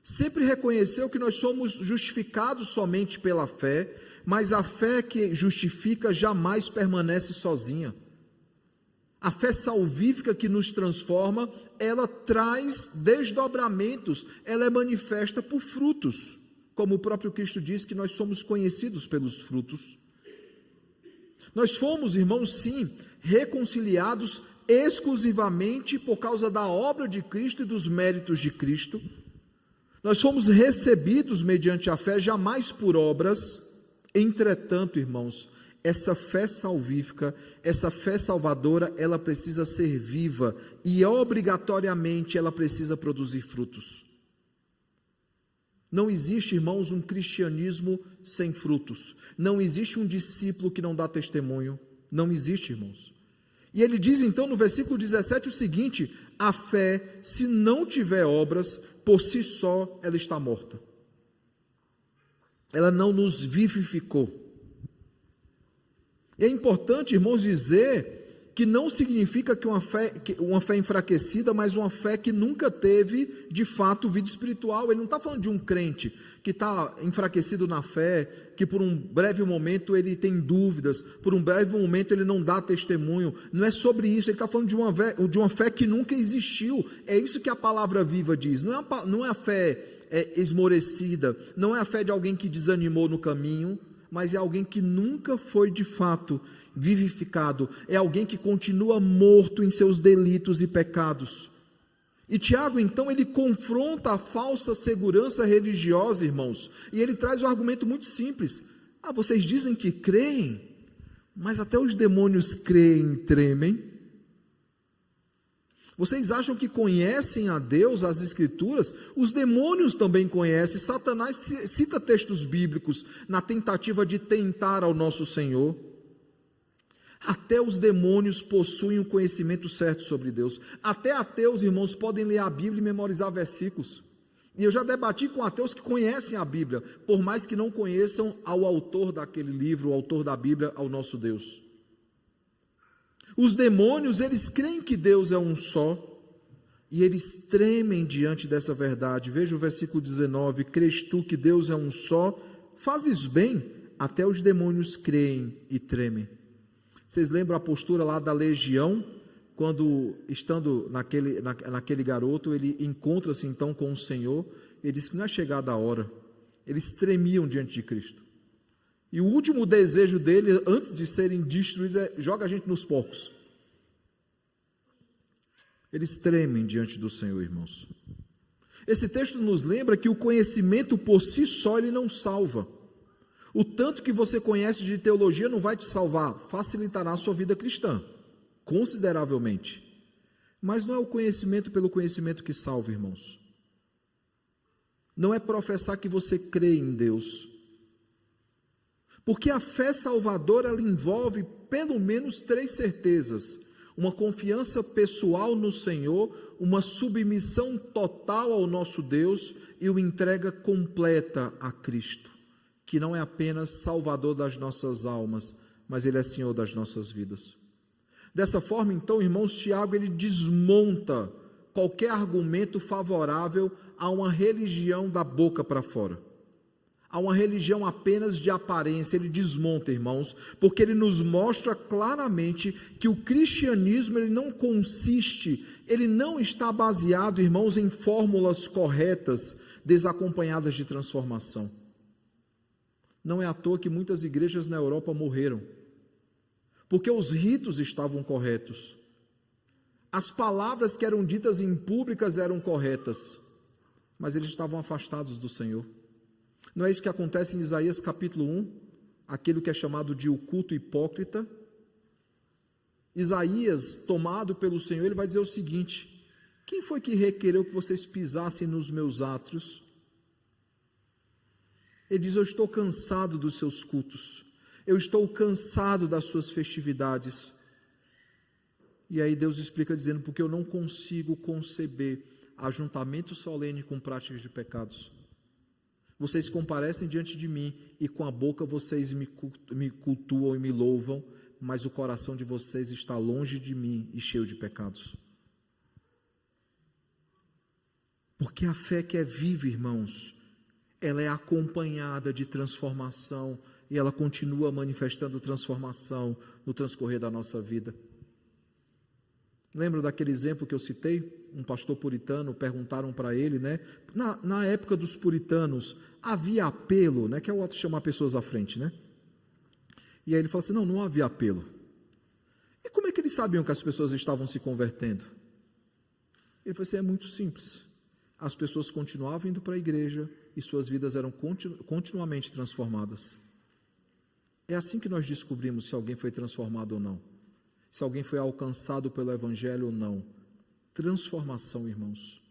Sempre reconheceu que nós somos justificados somente pela fé, mas a fé que justifica jamais permanece sozinha. A fé salvífica que nos transforma, ela traz desdobramentos, ela é manifesta por frutos, como o próprio Cristo diz que nós somos conhecidos pelos frutos. Nós fomos, irmãos, sim, reconciliados exclusivamente por causa da obra de Cristo e dos méritos de Cristo. Nós fomos recebidos mediante a fé, jamais por obras. Entretanto, irmãos, essa fé salvífica, essa fé salvadora, ela precisa ser viva e obrigatoriamente ela precisa produzir frutos. Não existe, irmãos, um cristianismo sem frutos. Não existe um discípulo que não dá testemunho. Não existe, irmãos. E ele diz então no versículo 17 o seguinte: a fé, se não tiver obras, por si só ela está morta. Ela não nos vivificou. É importante, irmãos, dizer que não significa que uma fé enfraquecida, mas uma fé que nunca teve, de fato, vida espiritual. Ele não está falando de um crente que está enfraquecido na fé, que por um breve momento ele tem dúvidas, por um breve momento ele não dá testemunho. Não é sobre isso, ele está falando de uma fé que nunca existiu. É isso que a palavra viva diz. Não é a fé esmorecida, não é a fé de alguém que desanimou no caminho, mas é alguém que nunca foi de fato vivificado, é alguém que continua morto em seus delitos e pecados. E Tiago, então, ele confronta a falsa segurança religiosa, irmãos, e ele traz um argumento muito simples: vocês dizem que creem, mas até os demônios creem e tremem. Vocês acham que conhecem a Deus, as Escrituras? Os demônios também conhecem. Satanás cita textos bíblicos na tentativa de tentar ao nosso Senhor. Até os demônios possuem um conhecimento certo sobre Deus. Até ateus, irmãos, podem ler a Bíblia e memorizar versículos. E eu já debati com ateus que conhecem a Bíblia, por mais que não conheçam ao autor daquele livro, o autor da Bíblia, ao nosso Deus. Os demônios, eles creem que Deus é um só, e eles tremem diante dessa verdade. Veja o versículo 19: crês tu que Deus é um só? Fazes bem, até os demônios creem e tremem. Vocês lembram a postura lá da legião, quando, estando naquele garoto, ele encontra-se então com o Senhor, ele diz que não é chegada a hora, eles tremiam diante de Cristo. E o último desejo dele, antes de serem destruídos, é: joga a gente nos porcos. Eles tremem diante do Senhor, irmãos. Esse texto nos lembra que o conhecimento por si só, ele não salva. O tanto que você conhece de teologia não vai te salvar, facilitará a sua vida cristã, consideravelmente. Mas não é o conhecimento pelo conhecimento que salva, irmãos. Não é professar que você crê em Deus. Porque a fé salvadora, ela envolve pelo menos 3 certezas: uma confiança pessoal no Senhor, uma submissão total ao nosso Deus e uma entrega completa a Cristo, que não é apenas Salvador das nossas almas, mas Ele é Senhor das nossas vidas. Dessa forma, então, irmãos, Tiago, ele desmonta qualquer argumento favorável a uma religião da boca para fora, a uma religião apenas de aparência. Ele desmonta, irmãos, porque ele nos mostra claramente que o cristianismo, ele não está baseado, irmãos, em fórmulas corretas, desacompanhadas de transformação. Não é à toa que muitas igrejas na Europa morreram, porque os ritos estavam corretos, as palavras que eram ditas em públicas eram corretas, mas eles estavam afastados do Senhor. Não é isso que acontece em Isaías capítulo 1, aquilo que é chamado de o culto hipócrita? Isaías, tomado pelo Senhor, ele vai dizer o seguinte: quem foi que requereu que vocês pisassem nos meus átrios? Ele diz: eu estou cansado dos seus cultos, eu estou cansado das suas festividades. E aí Deus explica dizendo, porque eu não consigo conceber ajuntamento solene com práticas de pecados. Vocês comparecem diante de mim e com a boca vocês me cultuam e me louvam, mas o coração de vocês está longe de mim e cheio de pecados. Porque a fé que é viva, irmãos, ela é acompanhada de transformação e ela continua manifestando transformação no transcorrer da nossa vida. Lembra daquele exemplo que eu citei? Um pastor puritano, perguntaram para ele, né? Na época dos puritanos, havia apelo, né? Que é o ato de chamar pessoas à frente, né? E aí ele falou assim, não havia apelo. E como é que eles sabiam que as pessoas estavam se convertendo? Ele falou assim, é muito simples. As pessoas continuavam indo para a igreja e suas vidas eram continuamente transformadas. É assim que nós descobrimos se alguém foi transformado ou não. Se alguém foi alcançado pelo Evangelho ou não. Transformação, irmãos.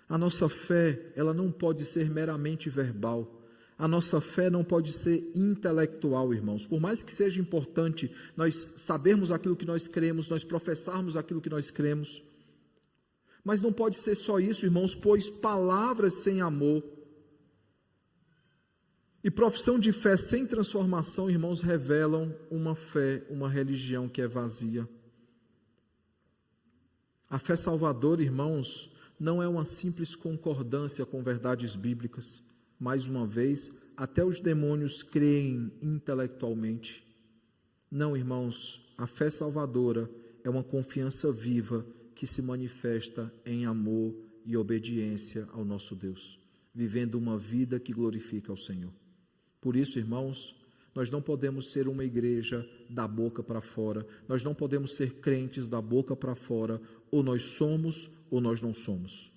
A nossa fé, ela não pode ser meramente verbal. A nossa fé não pode ser intelectual, irmãos. Por mais que seja importante nós sabermos aquilo que nós cremos, nós professarmos aquilo que nós cremos, mas não pode ser só isso, irmãos, pois palavras sem amor e profissão de fé sem transformação, irmãos, revelam uma fé, uma religião que é vazia. A fé salvadora, irmãos, não é uma simples concordância com verdades bíblicas. Mais uma vez, até os demônios creem intelectualmente. Não, irmãos, a fé salvadora é uma confiança viva que se manifesta em amor e obediência ao nosso Deus, vivendo uma vida que glorifica ao Senhor. Por isso, irmãos, nós não podemos ser uma igreja da boca para fora, nós não podemos ser crentes da boca para fora, ou nós somos ou nós não somos.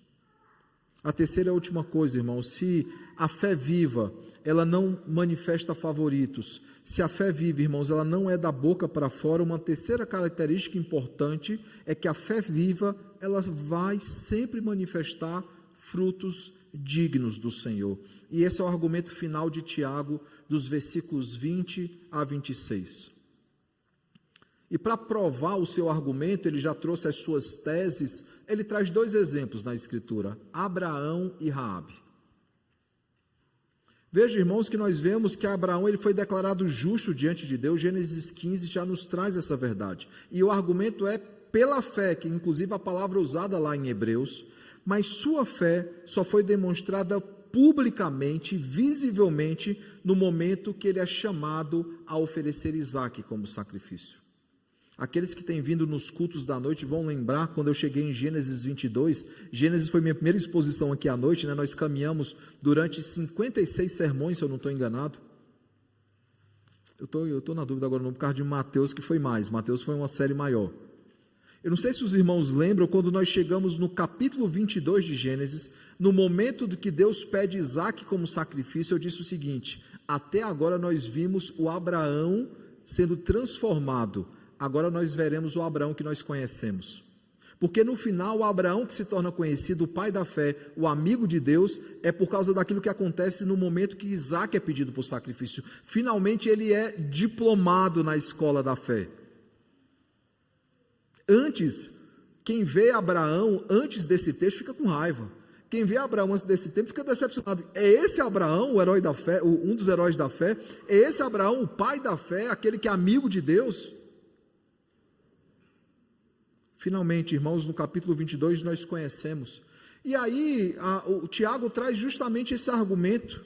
A terceira e última coisa, irmãos, se a fé viva, ela não manifesta favoritos, se a fé viva, irmãos, ela não é da boca para fora, uma terceira característica importante é que a fé viva, ela vai sempre manifestar frutos dignos do Senhor. E esse é o argumento final de Tiago, dos versículos 20 a 26. E para provar o seu argumento, ele já trouxe as suas teses, ele traz dois exemplos na Escritura, Abraão e Raabe. Veja, irmãos, que nós vemos que Abraão ele foi declarado justo diante de Deus, Gênesis 15 já nos traz essa verdade. E o argumento é pela fé, que inclusive a palavra usada lá em Hebreus, mas sua fé só foi demonstrada publicamente, visivelmente, no momento que ele é chamado a oferecer Isaque como sacrifício. Aqueles que têm vindo nos cultos da noite vão lembrar, quando eu cheguei em Gênesis 22, Gênesis foi minha primeira exposição aqui à noite, né? Nós caminhamos durante 56 sermões, se eu não estou enganado. Eu estou na dúvida agora, não, por causa de Mateus, que foi mais. Mateus foi uma série maior. Eu não sei se os irmãos lembram, quando nós chegamos no capítulo 22 de Gênesis, no momento do que Deus pede Isaque como sacrifício, eu disse o seguinte: até agora nós vimos o Abraão sendo transformado, agora nós veremos o Abraão que nós conhecemos. Porque no final, o Abraão que se torna conhecido, o pai da fé, o amigo de Deus, é por causa daquilo que acontece no momento que Isaque é pedido por sacrifício. Finalmente ele é diplomado na escola da fé. Antes, quem vê Abraão antes desse texto fica com raiva. Quem vê Abraão antes desse tempo fica decepcionado. É esse Abraão, o herói da fé, um dos heróis da fé? É esse Abraão, o pai da fé, aquele que é amigo de Deus? Finalmente, irmãos, no capítulo 22 nós conhecemos. E aí, o Tiago traz justamente esse argumento.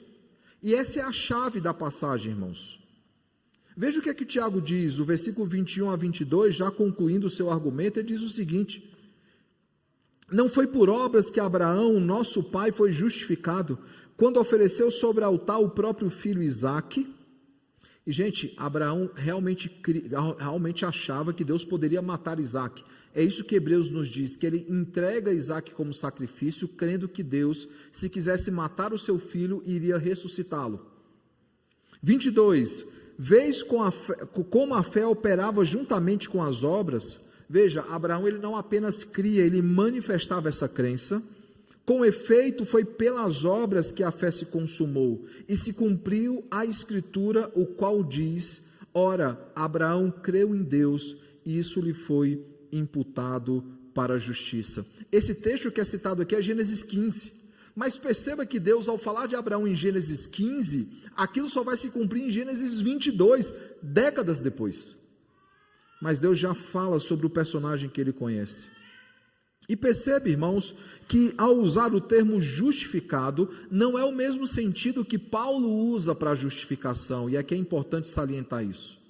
E essa é a chave da passagem, irmãos. Veja o que é que Tiago diz, o versículo 21 a 22, já concluindo o seu argumento, ele diz o seguinte: não foi por obras que Abraão, nosso pai, foi justificado, quando ofereceu sobre o altar o próprio filho Isaque. E, gente, Abraão realmente achava que Deus poderia matar Isaque. É isso que Hebreus nos diz, que ele entrega Isaque como sacrifício, crendo que Deus, se quisesse matar o seu filho, iria ressuscitá-lo. 22, vês como a fé operava juntamente com as obras. Veja, Abraão ele não apenas cria, ele manifestava essa crença. Com efeito, foi pelas obras que a fé se consumou, e se cumpriu a Escritura, o qual diz: ora, Abraão creu em Deus, e isso lhe foi imputado para a justiça. Esse texto que é citado aqui é Gênesis 15, mas perceba que Deus, ao falar de Abraão em Gênesis 15, aquilo só vai se cumprir em Gênesis 22, décadas depois. Mas Deus já fala sobre o personagem que ele conhece. E percebe, irmãos, que ao usar o termo justificado, não é o mesmo sentido que Paulo usa para a justificação, e aqui é importante salientar isso.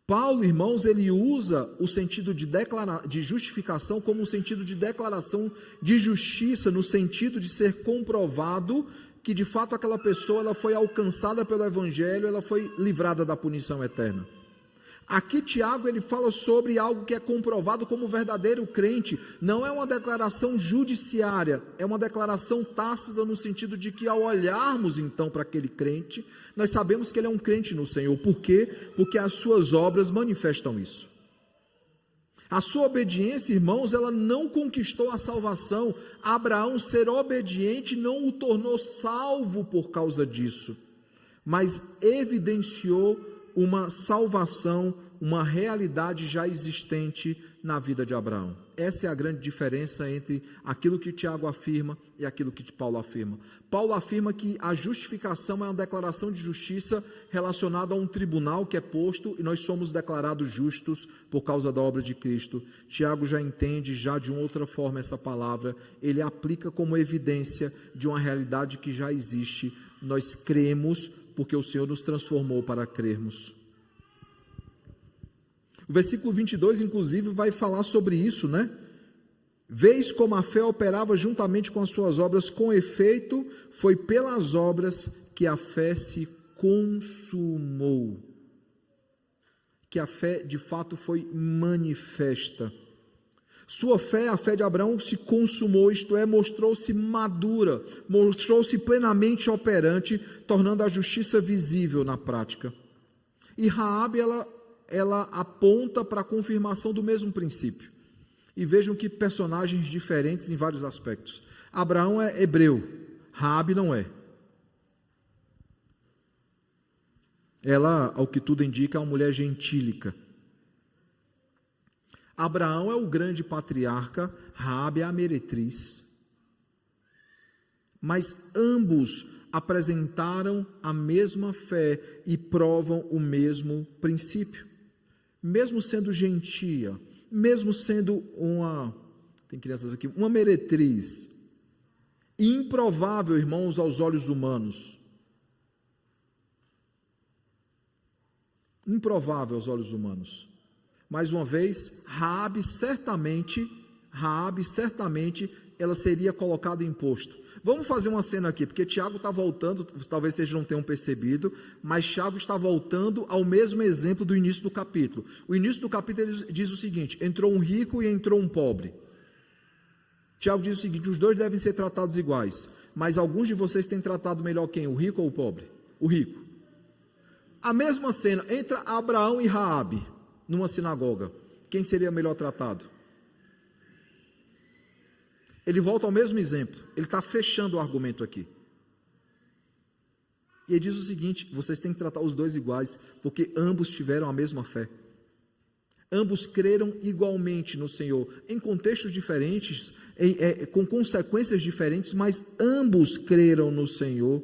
Paulo, irmãos, ele usa o sentido de justificação como um sentido de declaração de justiça, no sentido de ser comprovado que de fato aquela pessoa ela foi alcançada pelo Evangelho, ela foi livrada da punição eterna. Aqui Tiago ele fala sobre algo que é comprovado como verdadeiro crente, não é uma declaração judiciária, é uma declaração tácita no sentido de que ao olharmos então para aquele crente, nós sabemos que ele é um crente no Senhor. Por quê? Porque as suas obras manifestam isso. A sua obediência, irmãos, ela não conquistou a salvação. Abraão ser obediente não o tornou salvo por causa disso, mas evidenciou uma salvação, uma realidade já existente na vida de Abraão. Essa é a grande diferença entre aquilo que Tiago afirma e aquilo que Paulo afirma. Paulo afirma que a justificação é uma declaração de justiça relacionada a um tribunal que é posto e nós somos declarados justos por causa da obra de Cristo. Tiago já entende já de uma outra forma essa palavra, ele aplica como evidência de uma realidade que já existe. Nós cremos porque o Senhor nos transformou para crermos. O versículo 22, inclusive, vai falar sobre isso, né? Vês como a fé operava juntamente com as suas obras, com efeito, foi pelas obras que a fé se consumou. Que a fé, de fato, foi manifesta. Sua fé, a fé de Abraão, se consumou, isto é, mostrou-se madura, mostrou-se plenamente operante, tornando a justiça visível na prática. E Raabe, ela aponta para a confirmação do mesmo princípio. E vejam que personagens diferentes em vários aspectos. Abraão é hebreu, Raabe não é. Ela, ao que tudo indica, é uma mulher gentílica. Abraão é o grande patriarca, Raabe é a meretriz. Mas ambos apresentaram a mesma fé e provam o mesmo princípio. Mesmo sendo gentia, mesmo sendo tem crianças aqui, uma meretriz, improvável, irmãos, aos olhos humanos. Improvável aos olhos humanos. Mais uma vez, Raabe certamente, ela seria colocada em posto. Vamos fazer uma cena aqui, porque Tiago está voltando, talvez vocês não tenham percebido, mas Tiago está voltando ao mesmo exemplo do início do capítulo. O início do capítulo diz o seguinte: entrou um rico e entrou um pobre. Tiago diz o seguinte: os dois devem ser tratados iguais, mas alguns de vocês têm tratado melhor quem? O rico ou o pobre? O rico. A mesma cena, entra Abraão e Raabe numa sinagoga, quem seria melhor tratado? Ele volta ao mesmo exemplo, ele está fechando o argumento aqui. E ele diz o seguinte: vocês têm que tratar os dois iguais, porque ambos tiveram a mesma fé. Ambos creram igualmente no Senhor, em contextos diferentes, com consequências diferentes, mas ambos creram no Senhor.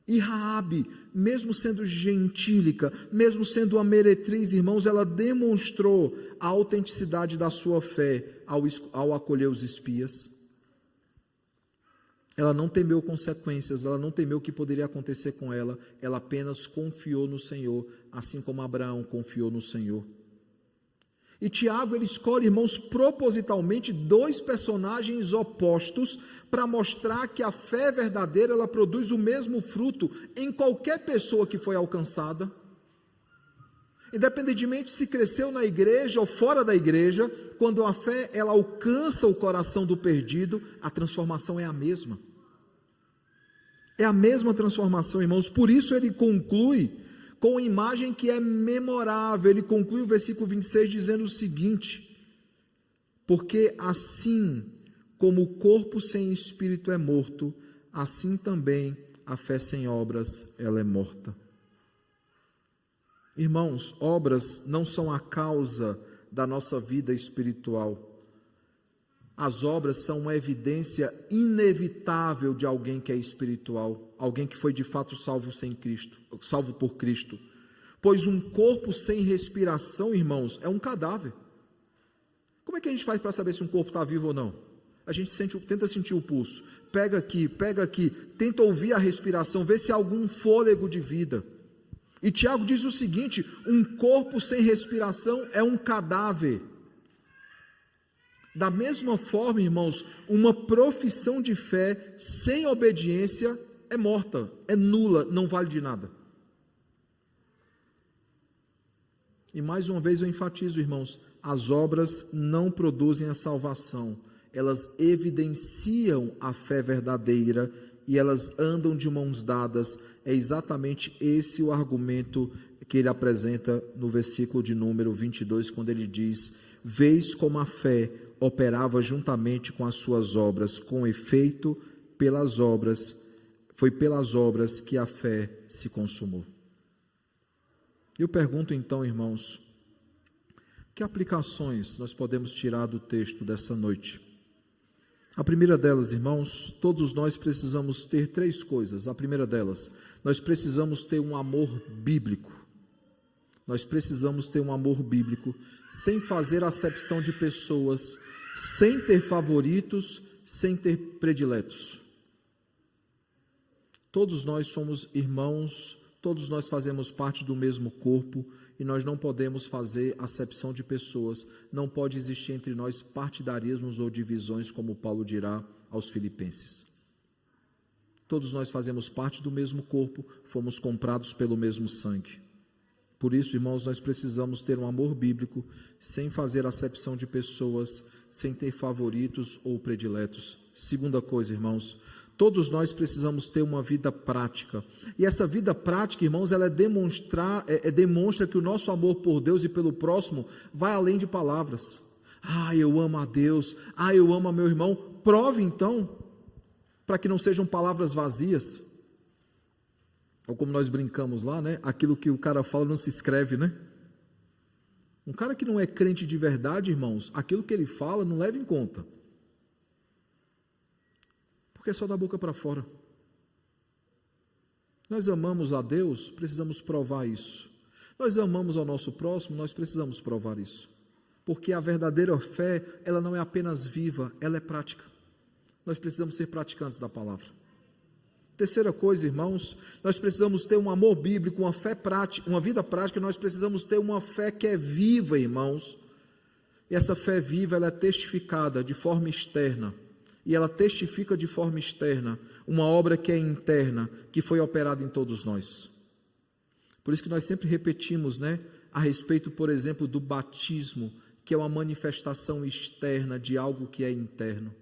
E Raabe, mesmo sendo gentílica, mesmo sendo uma meretriz, irmãos, ela demonstrou a autenticidade da sua fé ao acolher os espias. Ela não temeu consequências, ela não temeu o que poderia acontecer com ela, ela apenas confiou no Senhor, assim como Abraão confiou no Senhor. E Tiago, ele escolhe, irmãos, propositalmente dois personagens opostos para mostrar que a fé verdadeira, ela produz o mesmo fruto em qualquer pessoa que foi alcançada. Independentemente se cresceu na igreja ou fora da igreja, quando a fé ela alcança o coração do perdido, a transformação é a mesma. É a mesma transformação, irmãos. Por isso ele conclui com uma imagem que é memorável. Ele conclui o versículo 26 dizendo o seguinte: porque assim como o corpo sem espírito é morto, assim também a fé sem obras, ela é morta. Irmãos, obras não são a causa da nossa vida espiritual. As obras são uma evidência inevitável de alguém que é espiritual, alguém que foi de fato salvo por Cristo. Pois um corpo sem respiração, irmãos, é um cadáver. Como é que a gente faz para saber se um corpo está vivo ou não? A gente tenta sentir o pulso, pega aqui, tenta ouvir a respiração, vê se há algum fôlego de vida. E Tiago diz o seguinte: um corpo sem respiração é um cadáver. Da mesma forma, irmãos, uma profissão de fé sem obediência é morta, é nula, não vale de nada. E mais uma vez eu enfatizo, irmãos, as obras não produzem a salvação, elas evidenciam a fé verdadeira e elas andam de mãos dadas. É exatamente esse o argumento que ele apresenta no versículo de número 22, quando ele diz: vês como a fé operava juntamente com as suas obras, com efeito, foi pelas obras que a fé se consumou. Eu pergunto então, irmãos, que aplicações nós podemos tirar do texto dessa noite? A primeira delas, irmãos, todos nós precisamos ter três coisas. A primeira delas, nós precisamos ter um amor bíblico. Nós precisamos ter um amor bíblico, sem fazer acepção de pessoas, sem ter favoritos, sem ter prediletos. Todos nós somos irmãos, todos nós fazemos parte do mesmo corpo, e nós não podemos fazer acepção de pessoas, não pode existir entre nós partidarismos ou divisões, como Paulo dirá aos Filipenses. Todos nós fazemos parte do mesmo corpo, fomos comprados pelo mesmo sangue. Por isso, irmãos, nós precisamos ter um amor bíblico, sem fazer acepção de pessoas, sem ter favoritos ou prediletos. Segunda coisa, irmãos, todos nós precisamos ter uma vida prática, e essa vida prática, irmãos, ela demonstra que o nosso amor por Deus e pelo próximo vai além de palavras. Eu amo a Deus, eu amo a meu irmão. Prove então, para que não sejam palavras vazias, ou como nós brincamos lá, né? Aquilo que o cara fala não se escreve, né? Um cara que não é crente de verdade, irmãos, aquilo que ele fala não leva em conta, porque é só da boca para fora. Nós amamos a Deus, precisamos provar isso. Nós amamos ao nosso próximo, nós precisamos provar isso. Porque a verdadeira fé, ela não é apenas viva, ela é prática. Nós precisamos ser praticantes da palavra. Terceira coisa, irmãos, nós precisamos ter um amor bíblico, uma fé prática, uma vida prática. Nós precisamos ter uma fé que é viva, irmãos. E essa fé viva, ela é testificada de forma externa. E ela testifica de forma externa uma obra que é interna, que foi operada em todos nós. Por isso que nós sempre repetimos, né, a respeito, por exemplo, do batismo, que é uma manifestação externa de algo que é interno.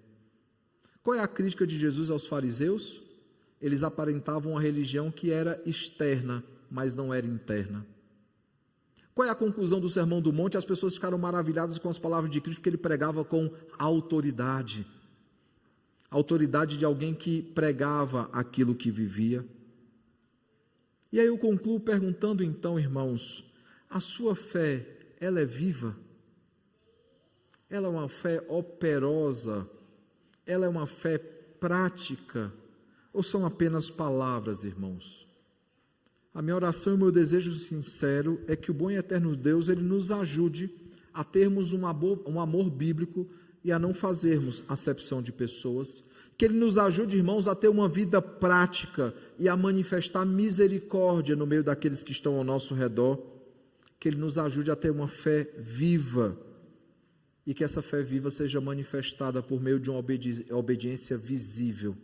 Qual é a crítica de Jesus aos fariseus? Eles aparentavam uma religião que era externa, mas não era interna. Qual é a conclusão do Sermão do Monte? As pessoas ficaram maravilhadas com as palavras de Cristo, porque ele pregava com autoridade. Autoridade de alguém que pregava aquilo que vivia. E aí eu concluo perguntando então, irmãos, a sua fé, ela é viva? Ela é uma fé operosa? Ela é uma fé prática? Ou são apenas palavras, irmãos? A minha oração e o meu desejo sincero é que o bom e eterno Deus, ele nos ajude a termos um amor bíblico e a não fazermos acepção de pessoas, que ele nos ajude, irmãos, a ter uma vida prática e a manifestar misericórdia no meio daqueles que estão ao nosso redor, que ele nos ajude a ter uma fé viva, e que essa fé viva seja manifestada por meio de uma obediência visível.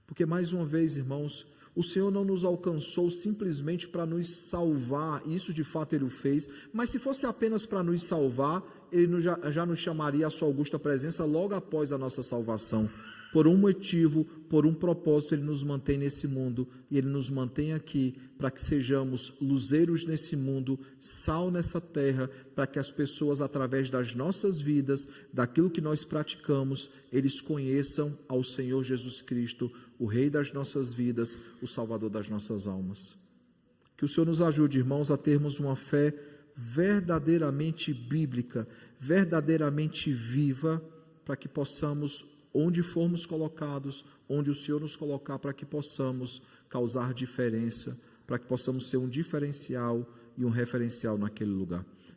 Porque, mais uma vez, irmãos, o Senhor não nos alcançou simplesmente para nos salvar, isso de fato Ele o fez, mas se fosse apenas para nos salvar, Ele já nos chamaria à sua augusta presença logo após a nossa salvação. Por um motivo, por um propósito, Ele nos mantém nesse mundo, e Ele nos mantém aqui, para que sejamos luzeiros nesse mundo, sal nessa terra, para que as pessoas, através das nossas vidas, daquilo que nós praticamos, eles conheçam ao Senhor Jesus Cristo, o Rei das nossas vidas, o Salvador das nossas almas. Que o Senhor nos ajude, irmãos, a termos uma fé verdadeiramente bíblica, verdadeiramente viva, para que possamos, onde formos colocados, onde o Senhor nos colocar, para que possamos causar diferença, para que possamos ser um diferencial e um referencial naquele lugar.